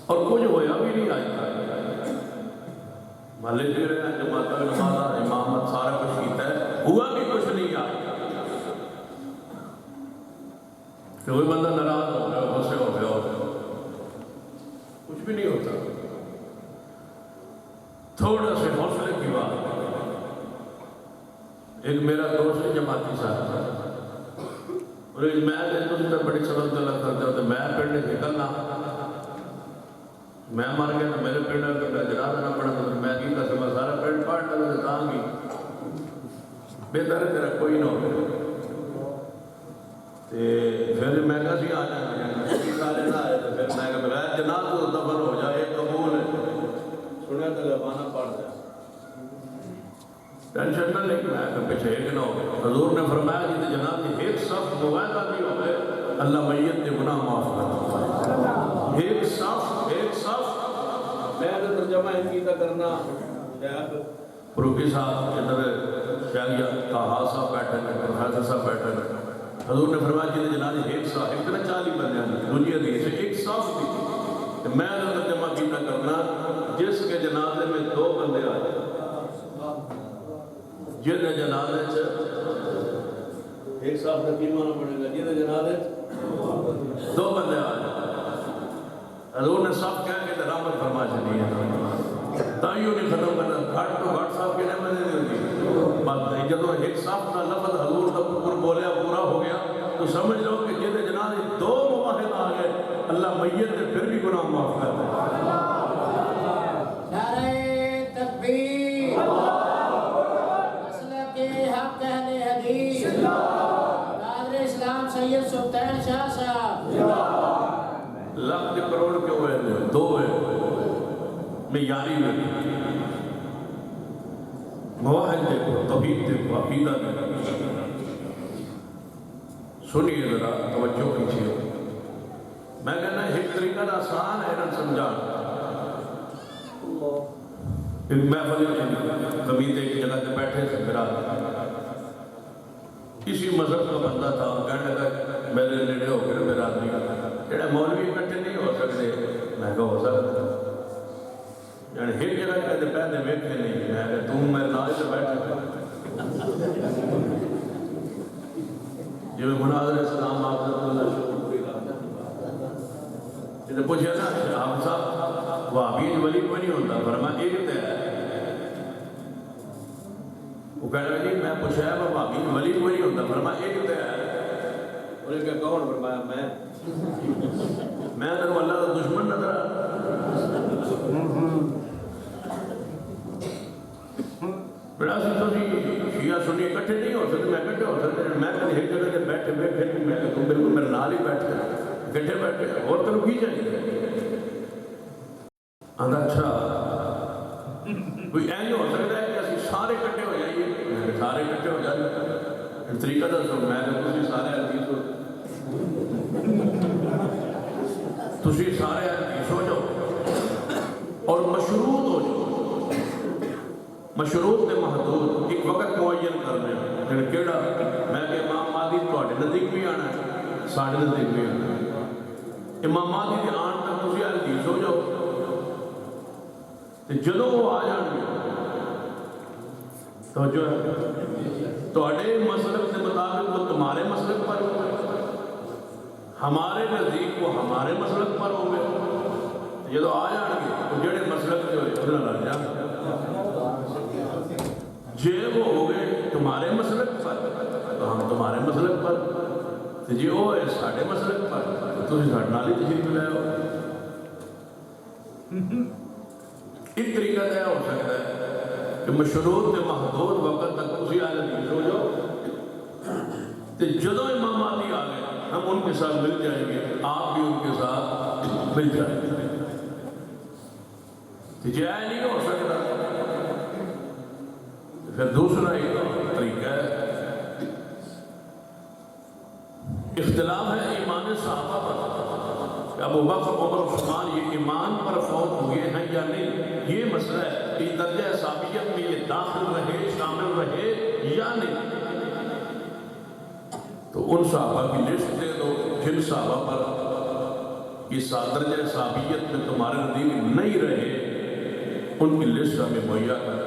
B: اور کچھ ہویا بھی نہیں آیا بھلے دے رہے ہیں جماعتہ نمازہ امامت سارا کچھ کیتا ہے ہوا بھی کچھ نہیں آیا کہ کوئی بندہ ناراض ہو گیا غصے ہو گیا کچھ بھی نہیں ہوتا تھوڑا سے حوصلے کی بات ایک میرا دوست ہے جماعتی صاحب اور ایک میں دیکھوں سے بڑی سبب دلہ کرتا ہوں تو میں پڑھنے نکلنا میں مر گیا تو میرے پڑھنے کا جنازہ نہ پڑھا تو میں کی قسم سارا پڑھ پاٹ لگا تو تاں گی بہتر ہے تیرا کوئی نہ ہو پھر میں کہا سی آ جائیں سارے نہ آئے تو پھر میں کہا بغیر جنازہ تو دفن ہو جائے قبول ہے سنیا تو لبانا پڑھ جائے ٹینشن نہ لے کے میں کہ پیچھے ایک نہ ہو حضور نے فرمایا جی جنازے ایک صف موائدہ بھی ہو گئے اللہ میت کے گناہ معاف کر ایک صف میں نے ترجمہ ان کی کرنا پروفی صاحب ادھر شہریہ طاہا صاحب بیٹھے ہیں پروفیسر صاحب بیٹھے ہیں حضور نے فرمایا جی جنازے ایک صف ایک طرح 40 بندے ہیں دوسری حدیث ایک صف تھی میں نے ترجمہ کی کرنا جس کے جنازے میں 2 بندے آئے جن جنازے سے ایک صاحب کا کی مانا پڑے گا جن جنازے 2 بندے آئے حضور نے صاحب کہا کہ رحمت فرما چلی ہے تائیوں نے ختم کرنا گھٹ تو گھٹ صاحب کے نعمت نہیں ہوتی بات نہیں جب ایک صاحب کا لفظ حضور کا پر بولیا پورا ہو گیا تو سمجھ لو کہ جن جنازے 2 مواحد آ گئے اللہ میت نے پھر بھی گناہ معاف کر دیا
A: نعرہ تکبیر مسلک حق اہل حدیث نعرہ اسلام سید سلطان شاہ صاحب
B: لاکھ کے کروڑ کے ہوئے ہیں دو ہے میں یاری میں مواحد دیکھو توحید دیکھو عقیدہ دیکھو سنیے ذرا توجہ کیجیے میں کہنا ایک طریقہ آسان ہے نہ سمجھا ایک محفل قبیلے ایک جگہ پہ بیٹھے تھے میرا کسی مذہب کا بندہ تھا کہنے لگا میرے نیڑے ہو گئے میرا آدمی جڑے مولوی اکٹھے نہیں ہو سکتے میں کہا ہو سکتا یعنی ایک جگہ کہتے پہلے ویکھے نہیں میں کہ تم میرے نال سے بیٹھے جی میں مناظر اسلام آپ سے اللہ شکر پوری رہا جیسے پوچھا نا آپ صاحب وہابی ولی کوئی نہیں ہوتا فرما ایک تے ہے وہ کہہ رہا جی میں پوچھا ہے وہ وہابی ولی کوئی نہیں ہوتا فرما ایک تے ہے انہیں کہا کون فرمایا میں تو اللہ کا دشمن نظر بڑا سی تو شیعہ سنی اکٹھے نہیں ہو سکتے میں اکٹھے ہو سکتے میں کہیں ایک جگہ بیٹھے بیٹھے میں تم بالکل میرے نال ہی بیٹھے اکٹھے بیٹھے اور تم کی چاہیے آندھا اچھا کوئی ایسے ہو سکتا ہے کہ اسی سارے اکٹھے ہو جائیے سارے اکٹھے ہو جائیں طریقہ دسو میں تسی سارے حدیث ہو تسی سارے حدیث ہو جاؤ اور مشروط ہو جاؤ مشروط نے محدود ایک وقت معین کرنے ہیں کیڑا میں کہ امام مہدی تواڈے نزدیک بھی آنا ہے ساڈے نزدیک بھی آنا ہے امام مہدی کے آن تک تسی حدیث ہو جاؤ تے جدوں وہ آ جان گے توجہ ہے تواڈے مسلک کے مطابق وہ تمہارے مسلک پر ہوں گے ہمارے نزدیک وہ ہمارے مسلک پر ہوں گے جدوں آ جان گے تو جڑے مسلک جو ہے ادھر لگ جان جے وہ ہو گئے تمہارے مسلک پر تو ہم تمہارے مسلک پر جی وہ ہے ساڑھے مسلک پر تو تھی ساڑھے نالی تشریف لے ہو ایک طریقہ دیا ہو سکتا ہے کہ مشروط کے محدود وقت تک اسی آئے حدیث ہو جاؤ تو جدو امام مہدی آ گئے ہم ان کے ساتھ مل جائیں گے آپ بھی ان کے ساتھ مل جائیں گے تو جائے نہیں ہو سکتا پھر دوسرا ایک طریقہ ہے اختلاف ہے ایمان صحابہ پر ابو بکر عمر عثمان یہ ایمان پر فوت ہوئے ہیں یا نہیں یہ مسئلہ ہے کہ درجہ صحابیت میں یہ داخل رہے شامل رہے یا نہیں تو ان صحابہ کی لسٹ دے دو جن صحابہ پر یہ درجہ صحابیت میں تمہارے نزدیک نہیں رہے ان کی لسٹ ہمیں مہیا کر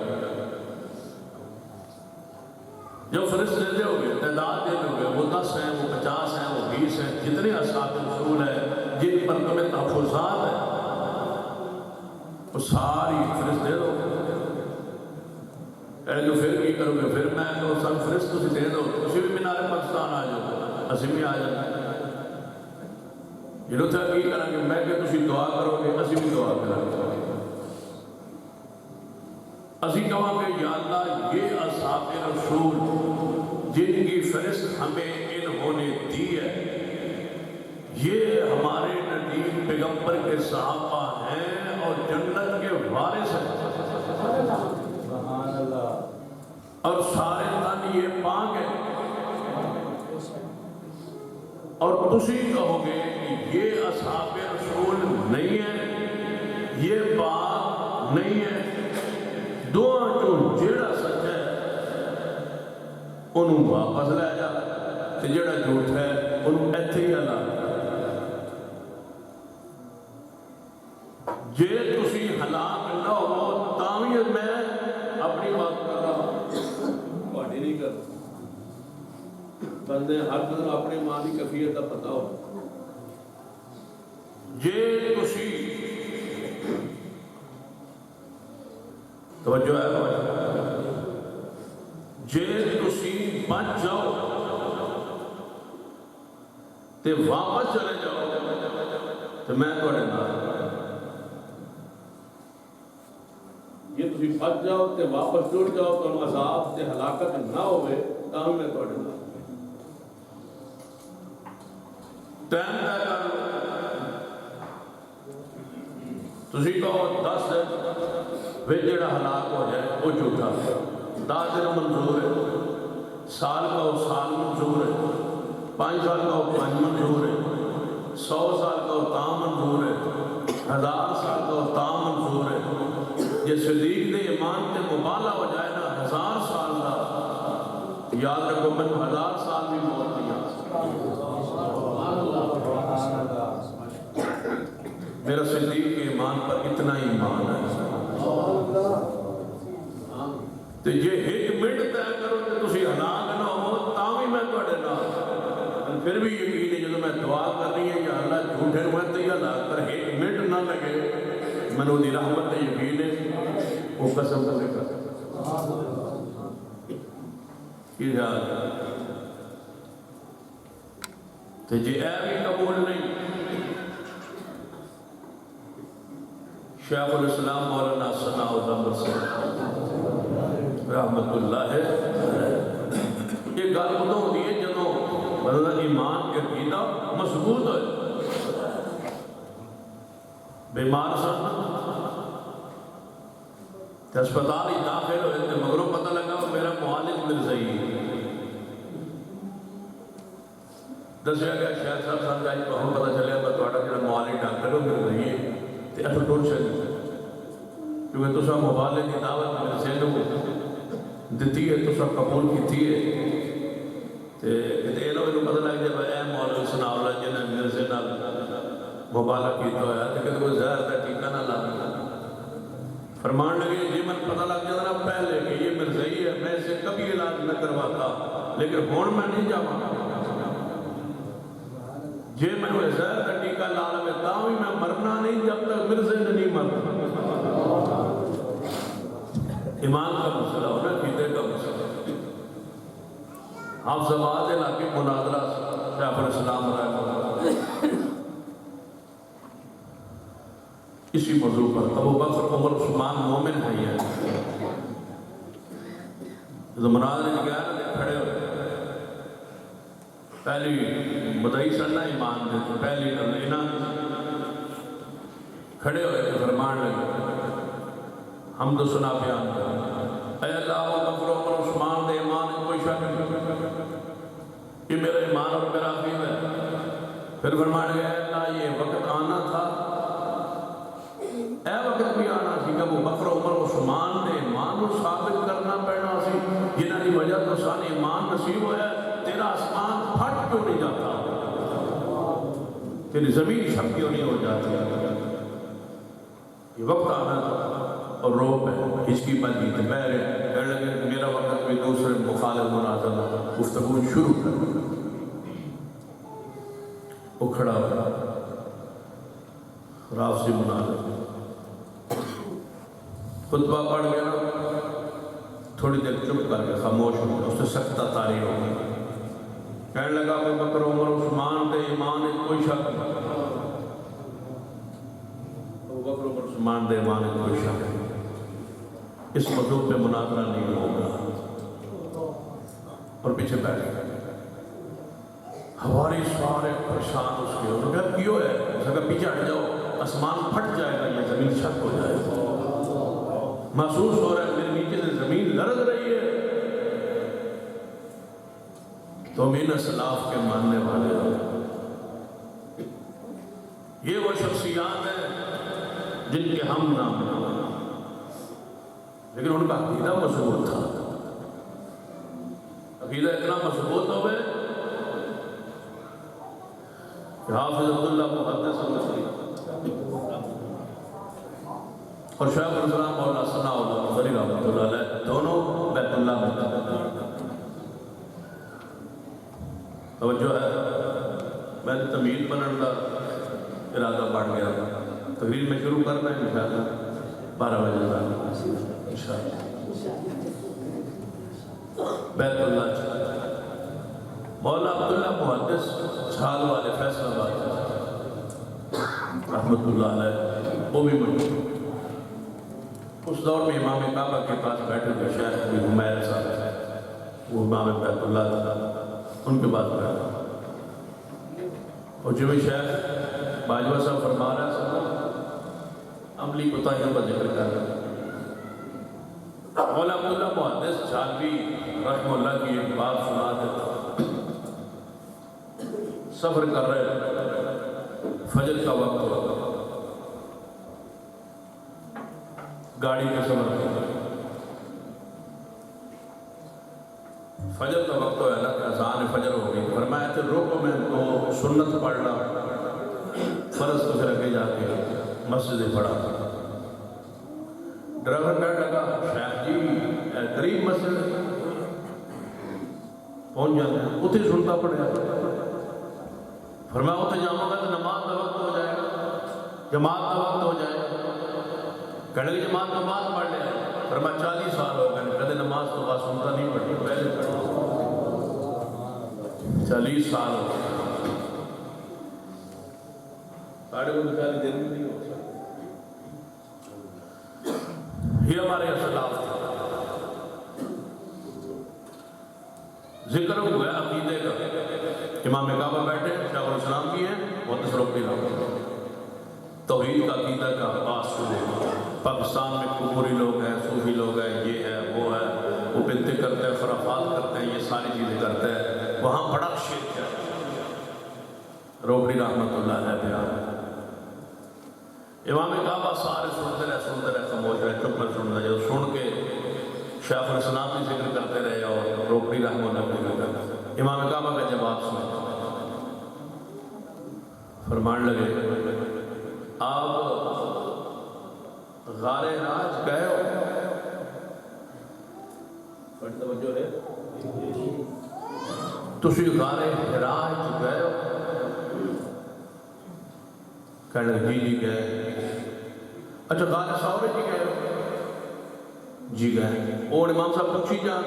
B: جو فرست دے دے ہوگے تعداد دے دے ہوگے وہ 10 ہیں وہ 50 ہیں وہ 20 ہیں جتنے اصحاب رسول ہیں جن پر تمہیں تحفظات ہیں وہ ساری فرست دے دو اے جو پھر کی کرو گے پھر میں تو سب فرست تسی دے دو اسی بھی مینار پاکستان آ جاؤ اسی بھی آ جاؤ یہ تھا کی کریں گے میں کہ تسی دعا کرو گے اسی بھی دعا کریں گے اسی کہاں کہ یا اللہ یہ اصحاب رسول جن کی فہرست ہمیں انہوں نے دی ہے یہ ہمارے نبی پیغمبر کے صحابہ ہیں اور جنت کے وارث ہیں سبحان اللہ اور سارے تن یہ پاک ہیں اور تسی کہو گے کہ یہ اصحاب رسول نہیں ہے یہ پاک نہیں ہے دعا جو جیڑا سچ ہے انہوں واپس لے جا کہ جیڑا جھوٹ ہے انہوں ایتھے ہی لا جے تسی ہلاک نہ ہو تاویت میں اپنی بات کر رہا ہوں بڑی نہیں کر بندے ہر قدر اپنے ماں کی کفیت کا پتہ ہو جے تسی توجہ ہے جے تسی بچ جاؤ تے واپس چلے جاؤ تو میں توڑے نال یہ تسی بچ جاؤ تے واپس جڑ جاؤ تو عذاب تے ہلاکت نہ ہوئے تاہم میں توڑے نال ٹائم طے کر لو تسی کہو 10 دن پھر جڑا ہلاک ہو جائے وہ جھوٹا 10 دن منظور ہے سال کہو سال منظور ہے 5 سال کہو 5 منظور ہے 100 سال کہو تاں منظور ہے 1000 سال کہو تاں منظور ہے یہ صدیق دے ایمان تے مبالغہ ہو جائے نا 1000 سال دا یاد رکھو میں 1000 سال بھی موت دیا میرا صدیق کے ایمان پر اتنا ہی ایمان ہے تو یہ 1 منٹ طے کرو کہ تسی ہلاک نہ ہو تاں بھی میں تواڈے نال پھر بھی یقین ہے جب میں دعا کر رہی ہے یا اللہ جھوٹے میں تے ہلاک کر 1 منٹ نہ لگے منو دی رحمت تے یقین ہے وہ قسم سے کر کی جان تے جی اے بھی قبول نہیں شیخ الاسلام مولانا ثناء الحق رحمت اللہ ہے یہ گل ادو ہوتی ہے جدو مطلب ایمان کے عقیدہ مضبوط ہوئے بیمار سن ہسپتال ہی داخل ہوئے تو مگروں پتہ لگا وہ میرا معالج مرزائی دسیا گیا شاید صاحب سمجھائی تو ہم پتہ چلے میں تھوڑا جڑا معالج ڈاکٹر ہو مرزائی ہے تے اٹھو ٹوٹ سے کیونکہ تسا مبالغ کی دعوت مرزے نو دیتی ہے تسا قبول کیتی ہے تے اے لوگ پتہ لگ جائے اے مولوی ثناء اللہ جی نے مرزے نال مبالغہ کیتا ہوا ہے کہ کوئی زہر کا ٹیکہ نہ لا فرمان لگے جی من پتہ لگ جاتا نا پہلے کہ یہ مرزائی ہے میں اسے کبھی علاج نہ کرواتا لیکن ہون میں نہیں جاؤں جی میں نے زہر کا ٹیکہ لا لے تاوی میں مرنا نہیں جب تک مرزے نے نہیں مرنا ایمان کا مسئلہ ہونا قیدے کا مسئلہ آپ سماعت علاقے مناظرہ شیخ الاسلام رحمہ اللہ اسی موضوع پر ابو بکر عمر عثمان مومن ہے یہ مناظرے گیا کھڑے ہوئے پہلی مدعی سننا ایمان دے تو پہلی کرنا کھڑے ہوئے تو فرمان لگے حمد و ثنا بیان کر اے اللہ ابو بکر عمر عثمان دے ایمان کوئی شک نہیں یہ میرا ایمان اور میرا عقیدہ ہے پھر فرمان لگے اے اللہ یہ وقت آنا تھا اے وقت بھی آنا سی کہ ابو بکر عمر عثمان دے ایمان کو ثابت کرنا پڑنا سی جنہاں دی وجہ تو سان ایمان نصیب ہویا تیرا آسمان پھٹ کیوں نہیں جاتا تیری زمین شک کیوں نہیں ہو جاتی یہ وقت آنا تھا اور روپ ہے اس کی بات جیتے بہرے کہنے لگے میرا وقت بھی دوسرے مخالف مناظر گفتگو شروع کر وہ کھڑا ہوا رافضی مناظر خطبہ پڑھ گیا تھوڑی دیر چپ کر کے خاموش ہو گیا اس سے سختہ طاری ہو گئی کہنے لگا ابو بکر عمر عثمان دے ایمان کوئی شک نہیں ابو بکر عمر عثمان دے ایمان کوئی شک نہیں اس موضوع پہ مناظرہ نہیں ہوگا اور پیچھے بیٹھ گئے ہماری سارے پریشان اس کے انہوں نے کہا کیوں ہے اس نے کہا پیچھے ہٹ جاؤ آسمان پھٹ جائے گا یہ زمین شک ہو جائے گا محسوس ہو رہا ہے میرے نیچے سے زمین لرز رہی ہے تو ہم ان اسلاف کے ماننے والے ہیں یہ وہ شخصیات ہیں جن کے ہم نام لیکن ان کا عقیدہ مضبوط تھا عقیدہ اتنا مضبوط ہو گئے کہ حافظ عبداللہ محدث اور شیخ الاسلام مولانا ثناء اللہ غری رحمۃ اللہ علیہ دونوں بیت اللہ میں توجہ ہے میں تمیل بننے کا ارادہ بڑھ گیا تقریر میں شروع کرنا ہے انشاءاللہ 12 بجے تک انشاءاللہ بیت اللہ مولانا عبداللہ محدث چھال والے فیصل آباد رحمۃ اللہ علیہ وہ بھی موجود اس دور میں امام کعبہ کے پاس بیٹھے تھے شیخ حمیر صاحب وہ امام بیت اللہ تھا ان کے پاس بیٹھا اور جو شیخ باجوہ صاحب فرما رہا ہے عملی کوتاہیوں کا ذکر کر رہا ہے۔ مولا عبداللہ محدث جھالوی رحمہ اللہ کی ایک بات سنا دیتا، سفر کر رہے، فجر کا وقت ہو، گاڑی کے سفر کر رہے، فجر کا وقت ہو، اللہ کا اذان فجر ہو گئی، فرمایا تھے روکو میں تو سنت پڑھ رہا، فرض تو پھر اگے جا کے مسجد پڑھا۔ ڈرائیور کہنے لگا شیخ جی قریب مسجد پہنچ جاتے ہیں، اتنے سنتا پڑے، فرمایا اتنے جاؤں گا تو نماز کا وقت ہو جائے گا، جماعت کا وقت ہو جائے گا، کہنے لگے جماعت نماز پڑھ لیا، فرمایا 40 سال ہو گئے کہتے نماز تو بات سنتا نہیں پڑھی، پہلے پڑھی 40 سال ہو گئے، ساڑھے کو 40 دن بھی نہیں ہو سکتا۔ یہ ہمارے اسلاف تھا۔ ذکر ہوا ہے عقیدے کا، امام کعبہ بیٹھے شیخ الاسلام کی ہیں محدث ربی رحمہ، توحید کا عقیدہ کا آغاز شروع۔ پاکستان میں قبوری لوگ ہیں، صوفی لوگ ہیں، یہ ہے وہ ہے، وہ بنتے کرتے ہیں، خرافات کرتے ہیں، یہ ساری چیزیں کرتے ہیں، وہاں بڑا شرک ہے۔ روبڑی رحمۃ اللہ علیہ بیان، امام کعبہ سارے سنتے رہے خاموش رہے، چپ کر سن رہے، جو سن کے شیخ الاسلام بھی ذکر کرتے رہے اور روبڑی رحمۃ اللہ بھی ذکر کرتے رہے۔ امام کعبہ کا جواب سنے، فرمان لگے آپ غار راج گئے ہو؟ بڑی توجہ ہے، تسی غار راج گئے ہو؟ کہنے لگے جی گئے۔ اچھا غار ساورے جی گئے ہو؟ جی گئے۔ اور امام صاحب پوچھی جان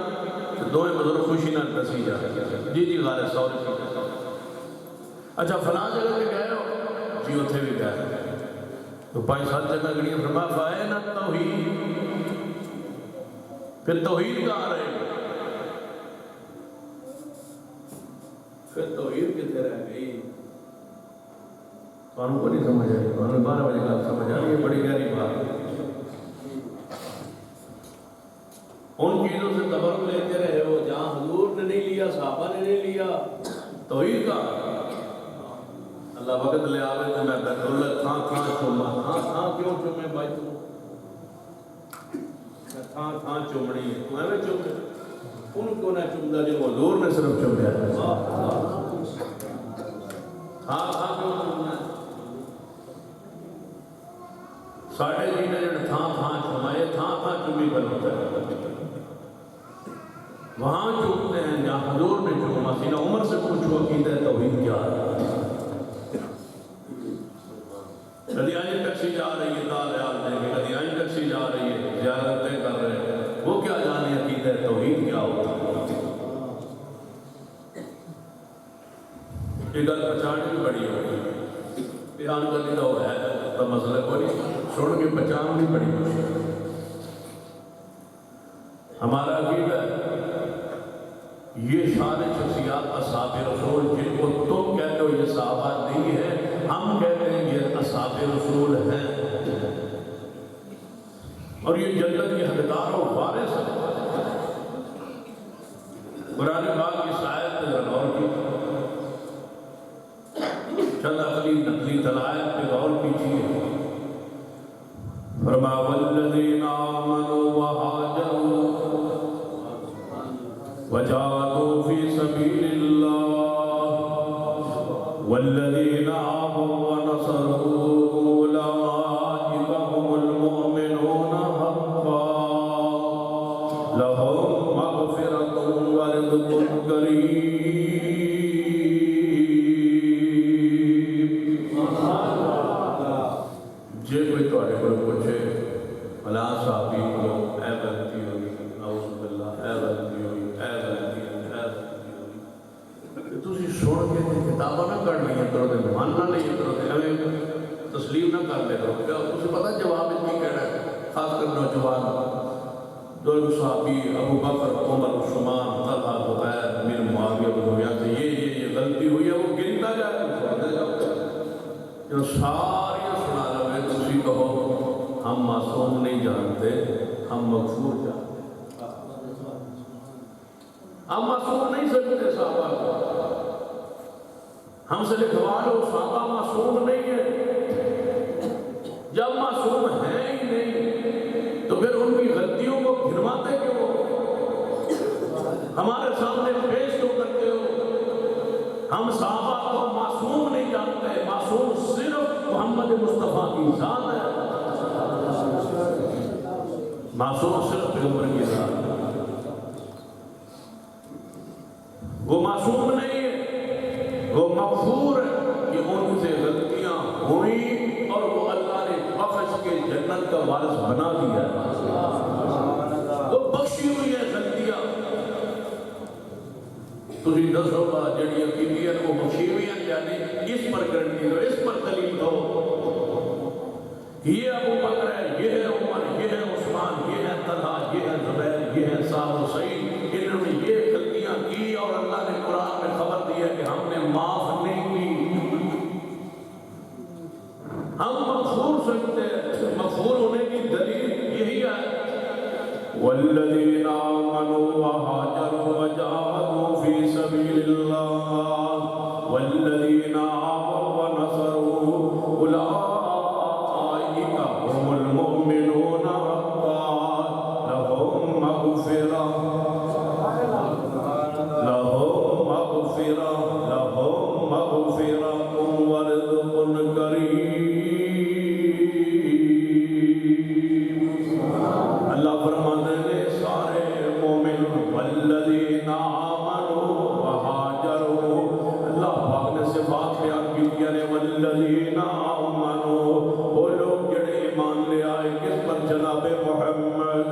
B: تو دونوں بزرگ خوشی نہ دسی جان، جی غار ساورے جی گئے۔ اچھا فلاں جگہ پہ گئے ہو؟ جی اتنے بھی گئے۔ تو 5-7 جگہ گڑی فرما فائن توحید، پھر توحید کہاں رہے گی؟ پھر توحید کتنے رہ گئی؟ قانون کو نہیں سمجھ آئی، قانون 12 بجے کا سمجھ آئی، یہ بڑی گہری بات ہے۔ ان چیزوں سے تبرک لیتے رہے ہو جہاں حضور نے نہیں لیا، صحابہ نے نہیں لیا، توحید کا اللہ وقت لے آوے تو میں بیت اللہ تھاں چوما، تھاں کیوں چومے بھائی تو تھاں چومنی ہے، تو ایویں چومے ان کو نہ چومدا جو حضور نے صرف چومیا ہے، تھاں کیوں چومنا ہے؟ ساڑھے جی نے جڑا تھاں چومائے، تھاں چومی بنتا ہے، وہاں چومتے ہیں جہاں حضور نے چوما۔ سینہ عمر سے پوچھو عقیدہ توحید کیا ہے؟ کدی آئی ٹیکسی جا رہی ہے دال یاد دیں گے، کدی آئی ٹیکسی جا رہی ہے زیارتیں کر رہے ہیں، وہ کیا جانے عقیدہ توحید کیا ہوتا ہے؟ یہ گل پہچان بھی بڑی ہوگی، بیان کرنے کا وہ ہے تو مسئلہ کوئی سن کے پہچان بھی بڑی مشکل ہے۔ ہمارا عقیدہ یہ سارے شخصیات اصحاب رسول جن کو تم کہتے ہو یہ صحابہ نہیں ہے، ہم کہتے ہیں یہ اصحاب رسول ہیں، اور یہ جنت کے حقدار و وارث ہیں۔ قرآن پاک کی آیت پہ غور کی، چند عقلی نقلی دلائل پہ غور کیجیے۔ فرمایا والذین آمنوا وہاجروا وجاہدوا فی سبیل اللہ والذین آووا ونصروا اولئک هم المؤمنون حقا لهم مغفرۃ ورزق کریم۔ جے کوئی تواڈے کول پوچھے فلاں صحابی کو اے غلطی ہوئی، نعوذ باللہ، اے غلطی ہوئی، اے غلطی ہوئی، اے غلطی ہوئی، تسی سن کے کتاباں نہ پڑھ لیا کرو تے من نہ لیا کرو تے ایویں تسلیم نہ کر لیا کرو، کیا تسی پتہ جواب کی کہنا ہے؟ خاص کر نوجوان دو صحابی ابو بکر، عمر، عثمان، طلحہ، زبیر، امیر معاویہ، ابو سفیان سے یہ غلطی ہوئی ہے، وہ گنتا جائے جو ساری سنا لو تسی کہو ہم معصوم نہیں جانتے، ہم مغفور جانتے۔ ہم معصوم نہیں سکتے صحابہ کو، ہم سے لکھوا لو صحابہ معصوم نہیں ہے۔ جب معصوم ہیں ہی نہیں تو پھر ان کی غلطیوں کو گھنواتے کیوں ہو؟ ہمارے سامنے پیش کیوں کرتے ہو؟ ہم صحابہ کو معصوم نہیں جانتے، معصوم صرف محمد مصطفیٰ کی ذات ہے، معصوم صرف پیغمبر کی ذات ہے۔ وہ معصوم نہیں ہے، وہ مغفور ہے کہ ان سے غلطیاں ہوئیں اور وہ اللہ نے بخش کے جنت کا وارث بنا دیا ہے، وہ بخشی ہوئی ہے غلطیاں۔ تُجھے دسو گا جڑی عقیدیت کو بخشی ہوئی ہے، یعنی اس پر گارنٹی دو، اس پر دلیل دو۔ یہ ابو بکر ہے، یہ ہے عمر، یہ ہے عثمان، یہ ہے طلحہ، یہ ہے زبیر، یہ ہے سعد و سعید، انہوں نے یہ غلطیاں کی اور اللہ نے قرآن میں خبر دی ہے کہ ہم نے معاف نہیں کی۔ ہم مغفور سکتے ہیں، مغفور ہونے کی دلیل یہی ہے والذین آمنوا وہاجروا وجاہدوا فی سبیل اللہ والذین آووا ونصروا اولئک هم المؤمنون حقا لهم مغفرہ ورزق کریم۔ اللہ فرماتے ہیں سارے مومن والذین آمنوا وہاجروا، اللہ پاک نے صفات بیان کی نے والذین آمنوا، وہ لوگ جڑے ایمان لے آئے کس پر؟ جناب محمد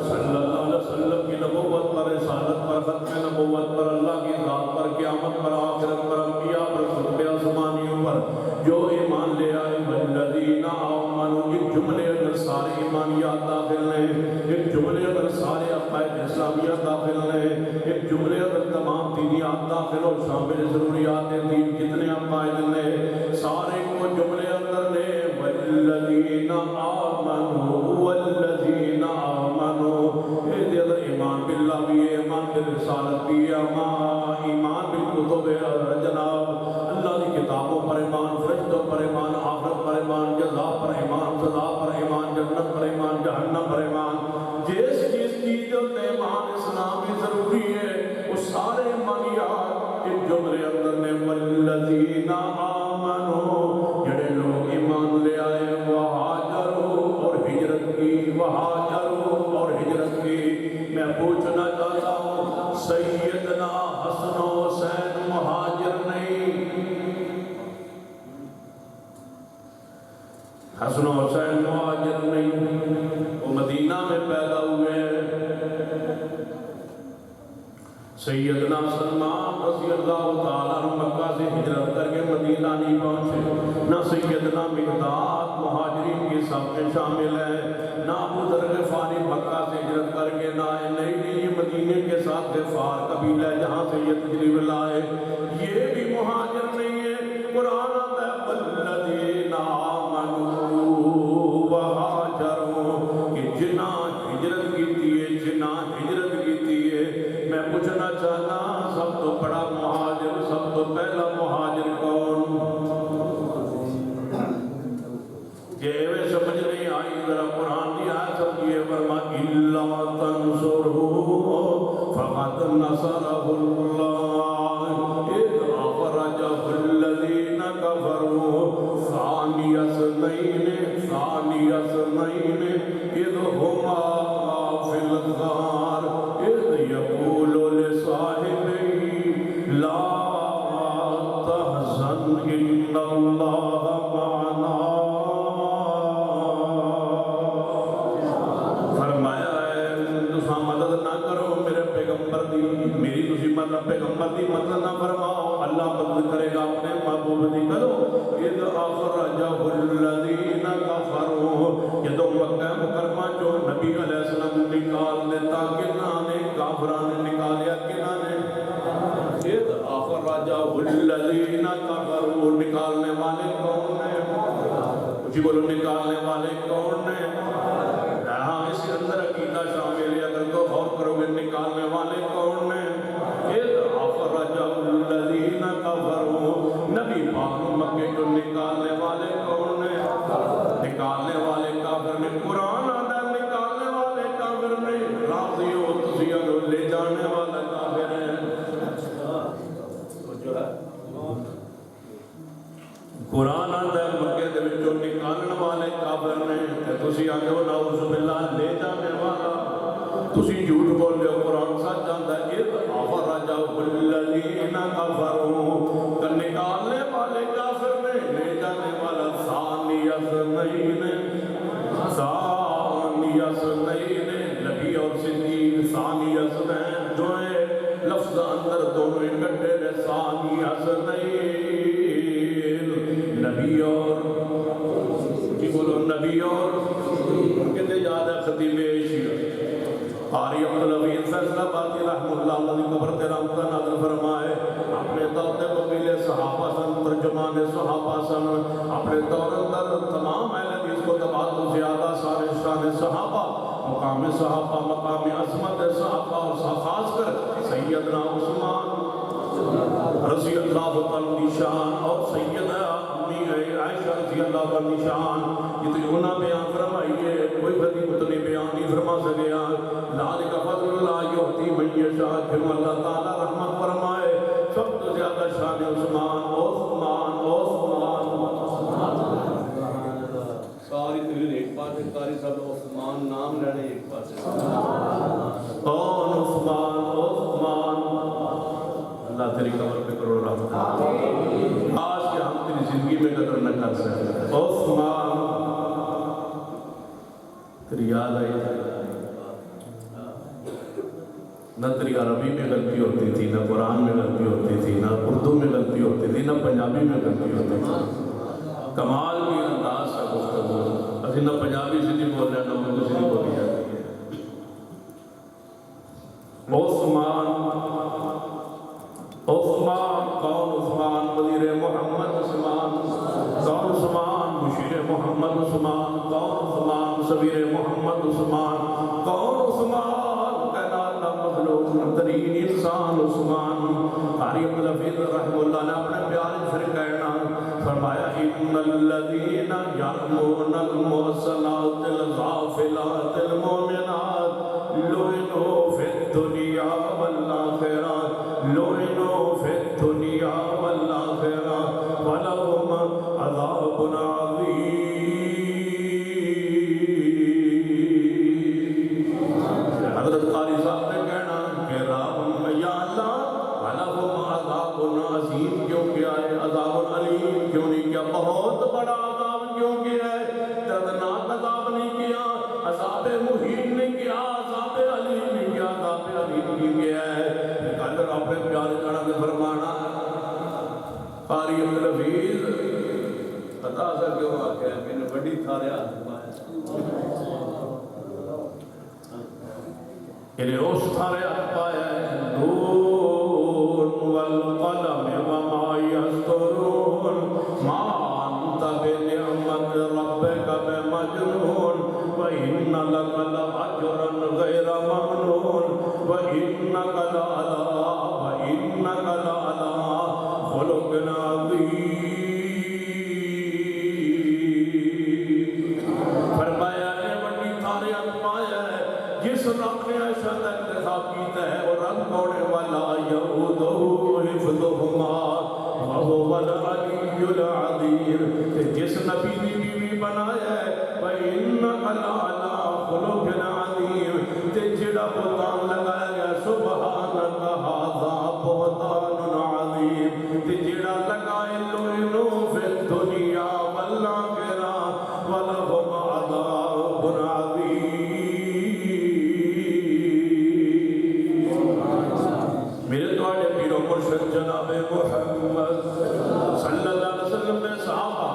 B: صلی اللہ علیہ وسلم کی نبوت پر، رسالت پر، ختم نبوت پر، اللہ کی ذات پر، قیامت پر، آخرت پر، انبیاء پر، خطب آسمانیوں پر جو ایمان لے آئے۔ والذین آمنوا، ایک جملے اندر سارے ایمانیات داخل ہیں، ایک جملے اندر سارے عقائد اسلامیات داخل ہیں، ایک جملے اندر تمام دینیات داخل اور شامل ضروریات دین کتنے عقائد نے سارے کو جملے اندر نے والذین آمنوا والذین آمنوا، یہ دے اندر ایمان باللہ بھی ہے، ایمان بالرسالت بھی ہے، ایمان بالکتب ہے، جناب اللہ کی کتابوں پر ایمان، فرشتوں پر ایمان، آخرت پر ایمان، جزا پر ایمان، سزا پر ایمان، جنت پر ایمان، جہنم پر ایمان، جس چیز کی جو ایمان اسلامی ضروری ہے وہ سارے ایمانیات کے جملے اندر نے والذین آمنوا، جڑے لوگ ایمان لے آئے، وہاجروا اور ہجرت کی، وہاجروا اور ہجرت کی۔ میں پوچھنا چاہتا ہوں سیدنا حسن و حسین مہاجر نہیں؟ حسن و حسین مہاجر نہیں، وہ مدینہ میں پیدا ہوئے۔ سیدنا سلمان رضی اللہ تعالیٰ عنہ مکہ سے ہجرت کر کے مدینہ نہیں پہنچے، نہ سیدنا مقداد مہاجرین کی سب میں شامل ہے، نہ ابو ذر غفاری مکہ سے ہجرت کر کے نہ آئے، نہیں یہ مدینے کے ساتھ غفار قبیلہ ہے جہاں سے یہ تجریب لائے، یہ بھی مہاجر نہیں ہے۔ قرآن آتا ہے والذین آمنوا وہاجروا، کہ جنہ ہجرت کی ہے، جنہ ہجرت کی ہے۔ میں پوچھنا چاہتا سب تو بڑا مہاجر، سب تو پہلا مہاجر کون؟ یہ سمجھ نہیں آئی ذرا قرآن کی آیت سمجھیے، فرمایا الا تنصروا فقد نصرہ اللہ اذ اخرجہ الذین کفروا ثانی اثنین اذ ہما فی الغار اذ یقول لصاحبہ لا تحزن ان اللہ معنا۔ فرمایا ہے تساں مدد نہ کرو میرے پیغمبر دی، میری تسی مطلب پیغمبر دی مدد نہ فرماؤ، اللہ مدد کرے گا اپنے محبوب دی۔ کرو اذ اخرجہ الذین کفروا، جدو مکہ مکرمہ جو نبی علیہ السلام نکال دیتا، کنہ نے کافران نے نکالیا، کنہ نے اذ اخرجہ الذین کفروا، نکالنے والے کون ہیں؟ اچھی بولو نکالنے والے کون نے؟ ہاں اس کے اندر عقیدہ شامل ہے، اگر تو غور کرو گے نکالنے والے کون نے؟ اخرج الذین کفروا، نبی پاک مکے کو نکالنے والے کون نے؟ نکالنے والے کافر نے، قرآن آتا ہے نکالنے والے کافر نے، راضی ہو تسی اگر لے جانے والا کافر ہے۔ قرآن آتا ہے مکے دے وچوں نکالنے والے کافر نے، تے تسی آندے ہو نعوذ باللہ لے جانے والا، تسی جھوٹ بول رہے ہو، قرآن سچ جانتا ہے۔ اخرج الذین کفروا، کہ نکالنے والے کافر نے، لے جانے والا ثانی اثنین، ثانی اثنین، نبی اور صدیق ثانی اثنین جو ہے لفظ اندر دونوں اکٹھے نے، ثانی اثنین، نبی اور کی بولو نبی اور کہتے یاد ہے خطیب ایشیا قاری عبدالحفیظ فیصلہ باقی رحمہ اللہ علیہ قبر تیرام کا نازل فرمائے، اپنے دور قبیلے صحابہ سن، ترجمان صحابہ سن، اپنے دور اندر تمام اہل حدیث کو تبادل زیادہ شان صحابہ، مقام صحابہ، مقام عظمت صحابہ، اور خاص کر سیدنا عثمان رضی اللہ عنہ شان اور سیدہ امی عائشہ رضی اللہ عنہ شان، یہ تو یونا بیان فرمائیے، کوئی خطیب اتنی بیان نہیں فرما سکیا۔ ذالک فضل اللہ یؤتی من یشاء، پھر اللہ تعالیٰ رحمت فرمائے، سب تو زیادہ شان عثمان، عثمان، عثمان، ساری تقریر ایک پاس ہے، قاری صاحب عثمان نام لینے ایک پاس ہے، کون عثمان، عثمان، اللہ تیری قبر پہ کروڑ رحمت آج کہ ہم تیری زندگی میں قدر نہ کر سکتے۔ عثمان تیری یاد آئی نہ تیری عربی میں غلطی ہوتی تھی، نہ قرآن میں غلطی ہوتی تھی، نہ اردو میں غلطی ہوتی تھی، نہ پنجابی میں غلطی ہوتی تھی۔ کمال کی انداز کا گفتگو، اسی نہ پنجابی سے نہیں بول رہے نہ اردو سے نہیں بولی جاتی ہے۔ عثمان کون؟ عثمان وزیر محمد عثمان، کون عثمان؟ مشیر محمد عثمان، کون عثمان؟ سبیر محمد عثمان، کون عثمان؟ کائنات کا مخلوق ترین انسان عثمان۔ قاری عبدالحفیظ رحمہ اللہ نے اپنے پیارے پھر کہنا فرمایا، ان الذین یرمون المحصنات الغافلات المؤمنات لعنوا فی الدنیا والآخرہ، لعنوا فی الدنیا والآخرہ ولہم عذاب عظیم۔ حضرت قاری صاحب نے کہنا کہ رب یا اللہ ولہم عذاب عظیم کیوں کیا ہے، عذاب علیم کیوں نہیں کیا، بہت بڑا عذاب کیوں کیا ہے، دردناک عذاب نہیں کیا، عذاب مہین نہیں کیا، عذاب علیم نہیں کیا، عذاب علیم نہیں کیا ہے۔ اگر اپنے پیارے جانا کے فرمانا قاری عبدالحفیظ پتا سا کیوں آکے ہے، میں نے بڑی تھارے ہاتھ پایا، یعنی اس تھارے ہاتھ پایا ہے، نون والقلم وما یسطرون ما انت بنعمت ربک بمجنون وَإِنَّ لَكَ لَأَجْرًا غَيْرَ مَمْنُونٍ وَإِنَّكَ لَعَلَىٰ خُلُقٍ عَظِيمٍ۔ فرمایا اے بڑی تھارے ہاتھ پایا ہے، جس رب نے ایسا انتخاب کیتا ہے اور رب کوڑے والا یعودہ حفظہما وَهُوَ الْعَلِيُّ الْعَظِيمُ، جس نبی نے بیوی بنایا ہے وَإِنَّكَ لَعَلَىٰ خُلُقٍ عَظِيمٍ، تے جڑا بہتان لگایا گیا سبحانک ھذا بہتان عظیم، تے جڑا لگائے لعنوا فی الدنیا والآخرہ ولہم عذاب عظیم۔ میرے تواڈے پیر و مرشد جناب محمد صلی اللہ علیہ وسلم نے صحابہ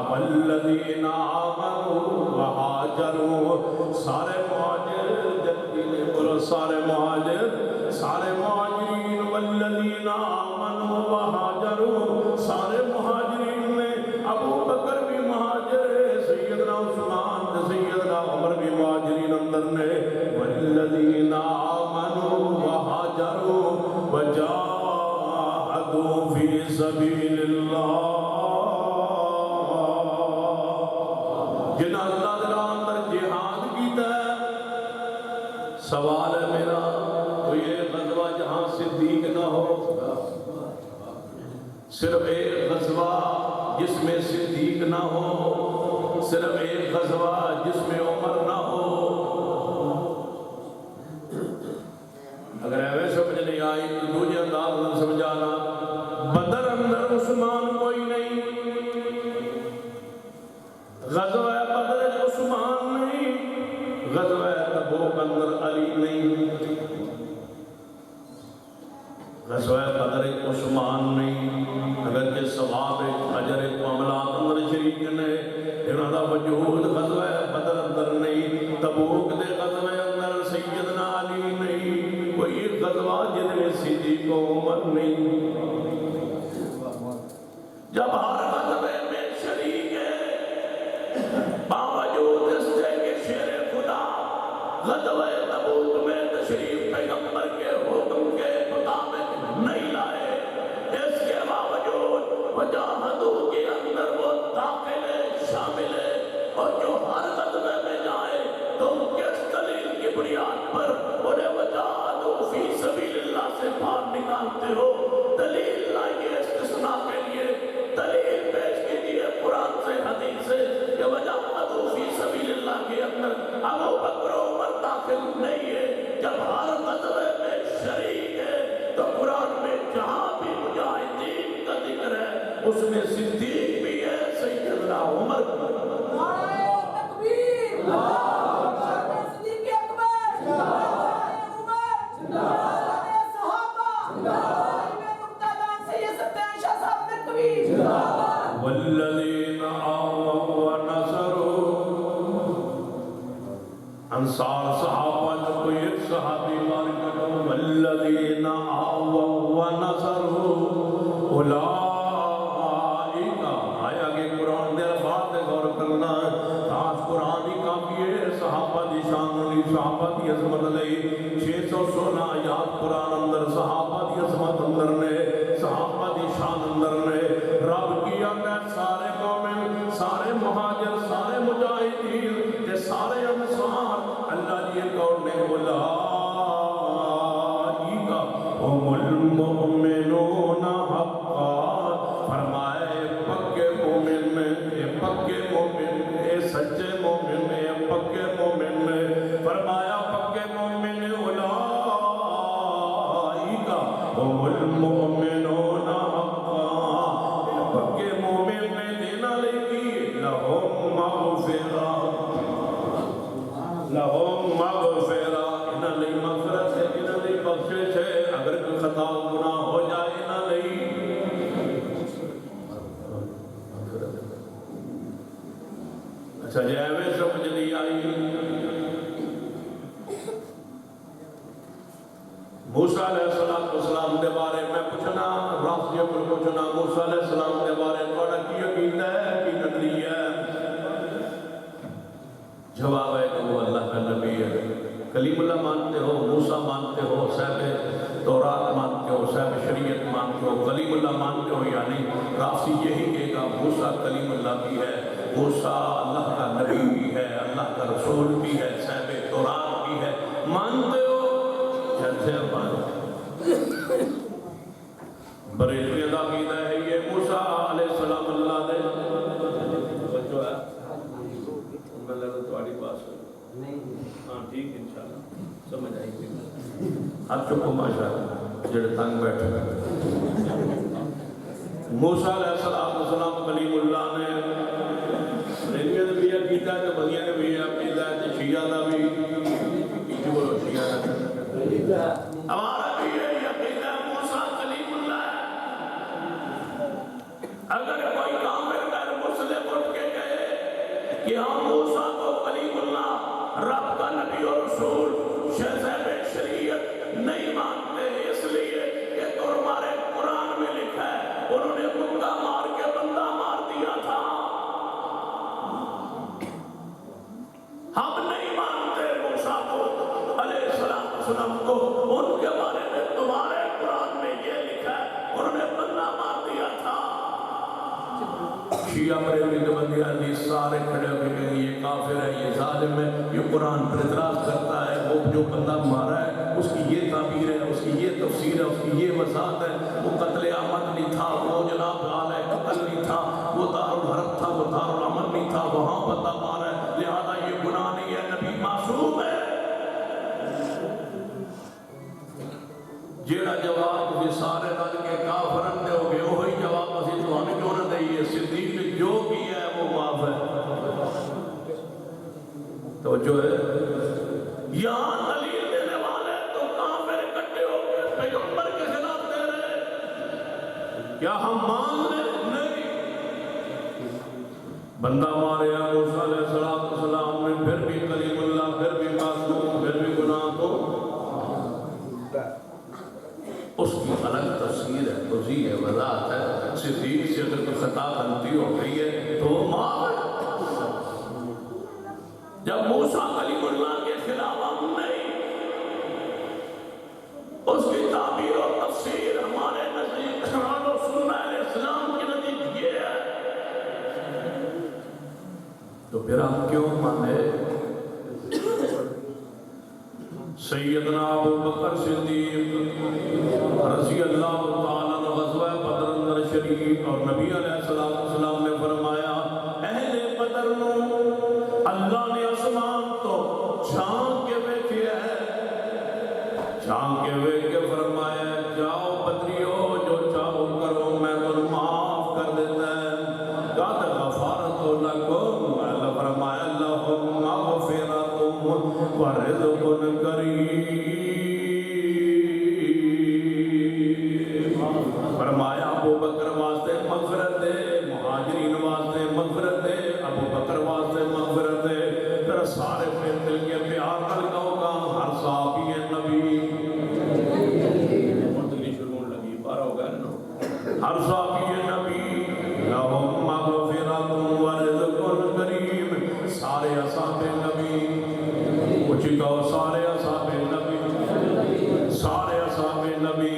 B: والذین آمنوا وہاجروا، سارے جاہدوا فی سبیل اللہ، جنہاں اللہ دے راہ اندر جہاد کیتا ہے۔ سوال ہے میرا، کوئی ایک غزوہ جہاں صدیق نہ ہو، صرف ایک غزوہ جس میں صدیق نہ ہو، صرف ایک غزوہ جس میں عمر نہ ہو۔ اگر ایوے سمجھ نہیں آئی تو دوجہ انداز نہ سمجھانا، بدر اندر عثمان کوئی نہیں، غزوہ بدر عثمان نہیں، غزوہ تبوک اندر علی نہیں، غزوہ بدر عثمان نہیں، اگر کہ ثواب اجر معاملات اندر شریک نے، انہاں دا وجود غزوہ بدر اندر نہیں، تبوک دے غزوہ اندر سیدنا علی نہیں، کوئی غزوہ جن میں صدیق و عمر نہیں۔ جب ہر غزوے میں شریک ہے، باوجود اس سے کہ شیر خدا غزوہ تبوک میں تشریف پیغمبر کے حکم کے مطابق نہیں لائے، اس کے باوجود وجاہدوا کے اندر وہ داخل ہے، شامل ہے، اور جو ہر غزوے میں جائے تم کس دلیل کی بنیاد پر انہیں وجاہدوا فی سبیل اللہ سے باہر نکالتے ہو؟ دلیل لائیے استثناء کے لیے، دلیل پیش کیجیے قرآن سے حدیث سے کہ وجاہدوا فی سبیل اللہ کے اندر ابو بکر و عمر داخل نہیں ہے۔ جب ہر غزوے میں شریک ہے تو قرآن میں جہاں بھی مجاہدین کا ذکر ہے اس میں صدیق بھی ہے، سیدنا عمر بھی ہے۔
D: نعرہ تکبیر، صدیق اکبر، عمر، صحابہ، سید ستین شاہ صاحب نقوی،
B: والذین آووا ونصروا، انصار صحابہ جو کوئی ایک صحابی مارک کرو، والذین آووا ونصروا اولئک، آیا کہ قرآن دے الفاظ دے غور کرنا ہے، آج قرآن ہی کافی ہے صحابہ دی شان علی، صحابہ دی عظمت علی، 616 آیات قرآن اندر صحابہ دی عظمت اندر نے، صحابہ دی شان اندر نے، رب کی اندر سارے مومن، سارے مہاجر، سارے مجاہدین تے سارے انصار، اللہ یہ کون نے بولا ہم المؤمنون حقا، فرمائے پکے مومن میں، اے پکے مومن، اے سچے مومن، اے پکے مومن میں، فرمایا پکے مومن اولئک ہم المؤمنون حقا، اے پکے مومن میں دینا لگی لہم مغفرہ، لہم مغفرہ، انہاں لئی مغفرت ہے، انہاں لئی بخشش ہے، اگر کوئی خطا و گناہ ہو جائے انہاں لئی مغفرت ہے۔ اچھا جی ایویں سمجھ نہیں آئی، موسیٰ علیہ السلام دے بارے میں پوچھنا، راسیوں پر پوچھنا، موسیٰ علیہ السلام دے بارے توڑا کی عقیدہ ہے، کی نظری ہے؟ جواب ہے کہ وہ اللہ کا نبی ہے۔ کلیم اللہ مانتے ہو، موسیٰ مانتے ہو، صاحب تورات مانتے ہو، صاحب شریعت مانتے ہو، کلیم اللہ مانتے ہو، یعنی رافضی یہی کہے گا موسیٰ کلیم اللہ بھی ہے، موسیٰ اللہ کا نبی بھی ہے، اللہ کا رسول بھی ہے، صاحب تورات بھی ہے، مانتے ہو؟ جیسے بریلوی دا عقیدہ ہے یہ موسیٰ علیہ السلام اللہ دے بچو ہے، میں لگا تمہاری بات سن، ہاں ٹھیک انشاءاللہ سمجھ آئی گی، ہاتھ چکو ماشاءاللہ جڑے تنگ بیٹھے موسیٰ علیہ السلام کلیم اللہ نے بریلوی دا بھی عقیدہ ہے، بدیاں نے بھی عقیدہ ہے، شیعہ دا بھی جو بولو شیعہ دا ہمارا بھی یہ عقیدہ موسیٰ کلیم اللہ ہے۔ اگر کوئی کافر غیر مسلم اٹھ کے کہے کہ ہم موسیٰ کو کلیم اللہ، رب کا نبی اور رسول، صاحب شریعت نہیں مانتے، اس لیے کہ تمہارے قرآن میں لکھا ہے انہوں نے مکہ مار کے بندہ مار دیا تھا، ہم نہیں مانتے موسیٰ کو علیہ السلام کو، ان کے بارے میں تمہارے قرآن میں یہ لکھا ہے انہوں نے بندہ شیعہ بریلوی دیوبندی احادیث سارے کھڑے ہو کے کہیں یہ کافر ہے، یہ ظالم ہے، یہ قرآن پر اعتراض کرتا ہے، وہ جو بندہ مارا ہے اس کی یہ تعبیر ہے، اس کی یہ تفسیر ہے، اس کی یہ وضاحت ہے، وہ قتل عمد نہیں تھا، وہ جناب عالیہ قتل نہیں تھا، وہ دارالحرب تھا، وہ دارالعمل نہیں تھا، وہاں بندہ مارا ہے، لہذا یہ گناہ نہیں ہے، نبی معصوم ہے۔ جیڑا جواب تسی سارے رل کے کافرن دے ہو گے وہی جواب اسی تمہیں کیوں نہ دئیے؟ صدیق نے جو کیا ہے وہ معاف ہے۔ توجہ ہے، یہاں دلیل دینے والے تو کافر اکٹھے ہو کے پیغمبر کے خلاف دے رہے، کیا ہم مان لیں؟ نہیں۔ بندہ مارے موسیٰ علیہ السلام نے، پھر بھی کلیم اللہ، پھر بھی معصوم، پھر بھی گناہ کو اس کی الگ تفسیر ہے، توضیح ہے، وضاحت ہے۔ صدیق سے اگر کوئی خطا غلطی ہو گئی ہے تو وہ معاف ہے۔ جب موسیٰ کلیم اللہ کے خلاف ہم نہیں، اس کی تعبیر و تفسیر ہمارے نزدیک قرآن و سنت علیہ السلام کے نزدیک یہ ہے، تو پھر ہم کیوں مانے؟ سیدنا ابو بکر صدیق رضی اللہ تعالیٰ عنہ غزوہ بدر اندر شریک، اور نبی علیہ السلام نے فرمایا اہل بدر نو اللہ نے آسمان تو چھان کے بیٹھے ہے، چھان کے بیٹھ کے فرمایا جاؤ بدریو جو چاہو کرو میں تم معاف کر دیتا ہے، قد غفرت لکم، اللہ فرمایا لہم مغفرۃ ورزق کریم، فرمایا ابو بکر واسطے مغفرت ہے، مہاجرین واسطے مغفرت ہے، ابو بکر واسطے مغفرت ہے۔ پھر سارے پھر دل کے پیار نال کہو گا ہر صحابی نبی، مردلی شروع لگی بار ہوگا نا، ہر صحابی نبی لہم مغفرۃ ورزق کریم، سارے اصحاب نبی، اچھی کہو سارے اصحاب نبی، سارے اصحاب نبی،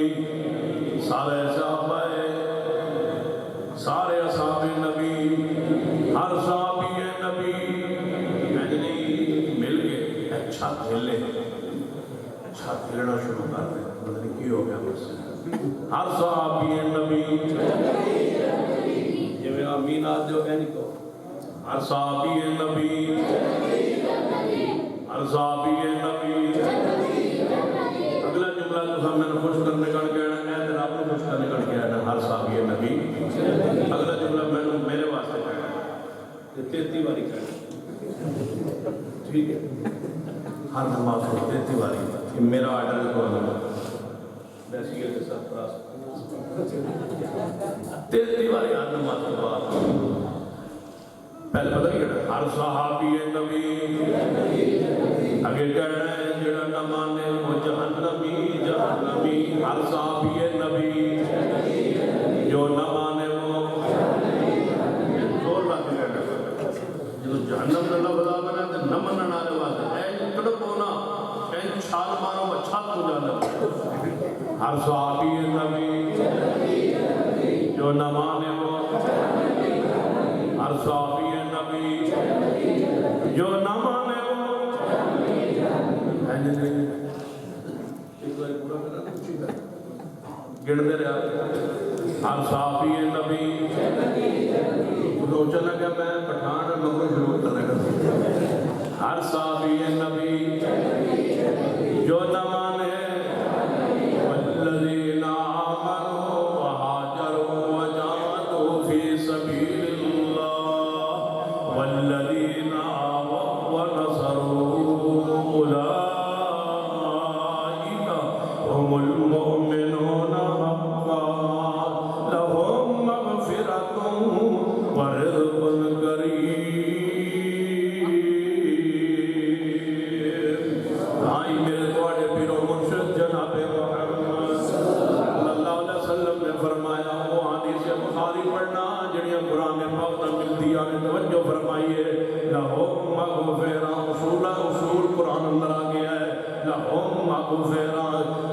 B: سارے صحابہ، سارے اصحاب نبی، ہر صحابی نبی مل کے اچھا کھیلے، اچھا کھیلنا شروع کر دیں، مطلب کی ہو گیا بس، ہر صحابی نبی، یہ میں آمین آج جو ہے نہیں تو ہر صحابی نبی، ہر صحابی نبی۔ اگلا جملہ تو ہم نے خوش کرنے کا کہنا ہے، آپ کو خوش کرنے کا کہنا ہے، ہر صحابی نبی۔ اگلا جملہ میں نے میرے واسطے کہنا ہے، یہ 33 باری کہنا، ٹھیک ہے، ہر نماز کو 33 باری، یہ میرا آرڈر کو ہے، ویسی ہے کہ سرفراز 33 باری ہر نماز کے بعد پہلے پتہ نہیں کہنا ہر صحابی نبی، اگے کہنا ہے جڑا نہ مانے وہ جہنمی، جہنمی، ہر صحابی نبی، جو نہ مانے وہ زور لا کے کہنا، جو جہنم نے لفظ بنا تو نہ منن والے واسطے اے تڑپ ہونا، اے چھال مارو میں چھت ہو جانا، ہر صحابی نبی، جو نہ مانے وہ، ہر صحابی نبی، جو نہ مانے وہ، گڑتے رہا، ہر صحابی نبی، سوچنے لگا میں پٹھان مگر شروع کرنے کا، ہر صحابی نبی، جو نہ مانے، والذین آمنوا وہاجروا وجاہدوا فی سبیل اللہ والذین آووا ونصروا اولئک هم المؤمنون حقا لهم مغفرۃ ورزق کریم۔ آئی میرے تواڈے پیرو مرشد جناب محمد صلی اللہ علیہ وسلم نے فرمایا، وہ حدیث بخاری پڑھنا جڑیاں قرآن پاک نہ ملتی آنے توجہ فرمائیے، لہم مغفرہ، اصول قرآن اندر آ گیا ہے، لہم مغفرہ۔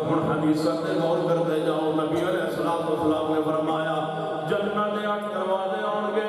B: ہن حدیثات تے غور کرتے جاؤ، نبی علیہ السلام نے فرمایا جنت دے 8 دروازے ہون گے،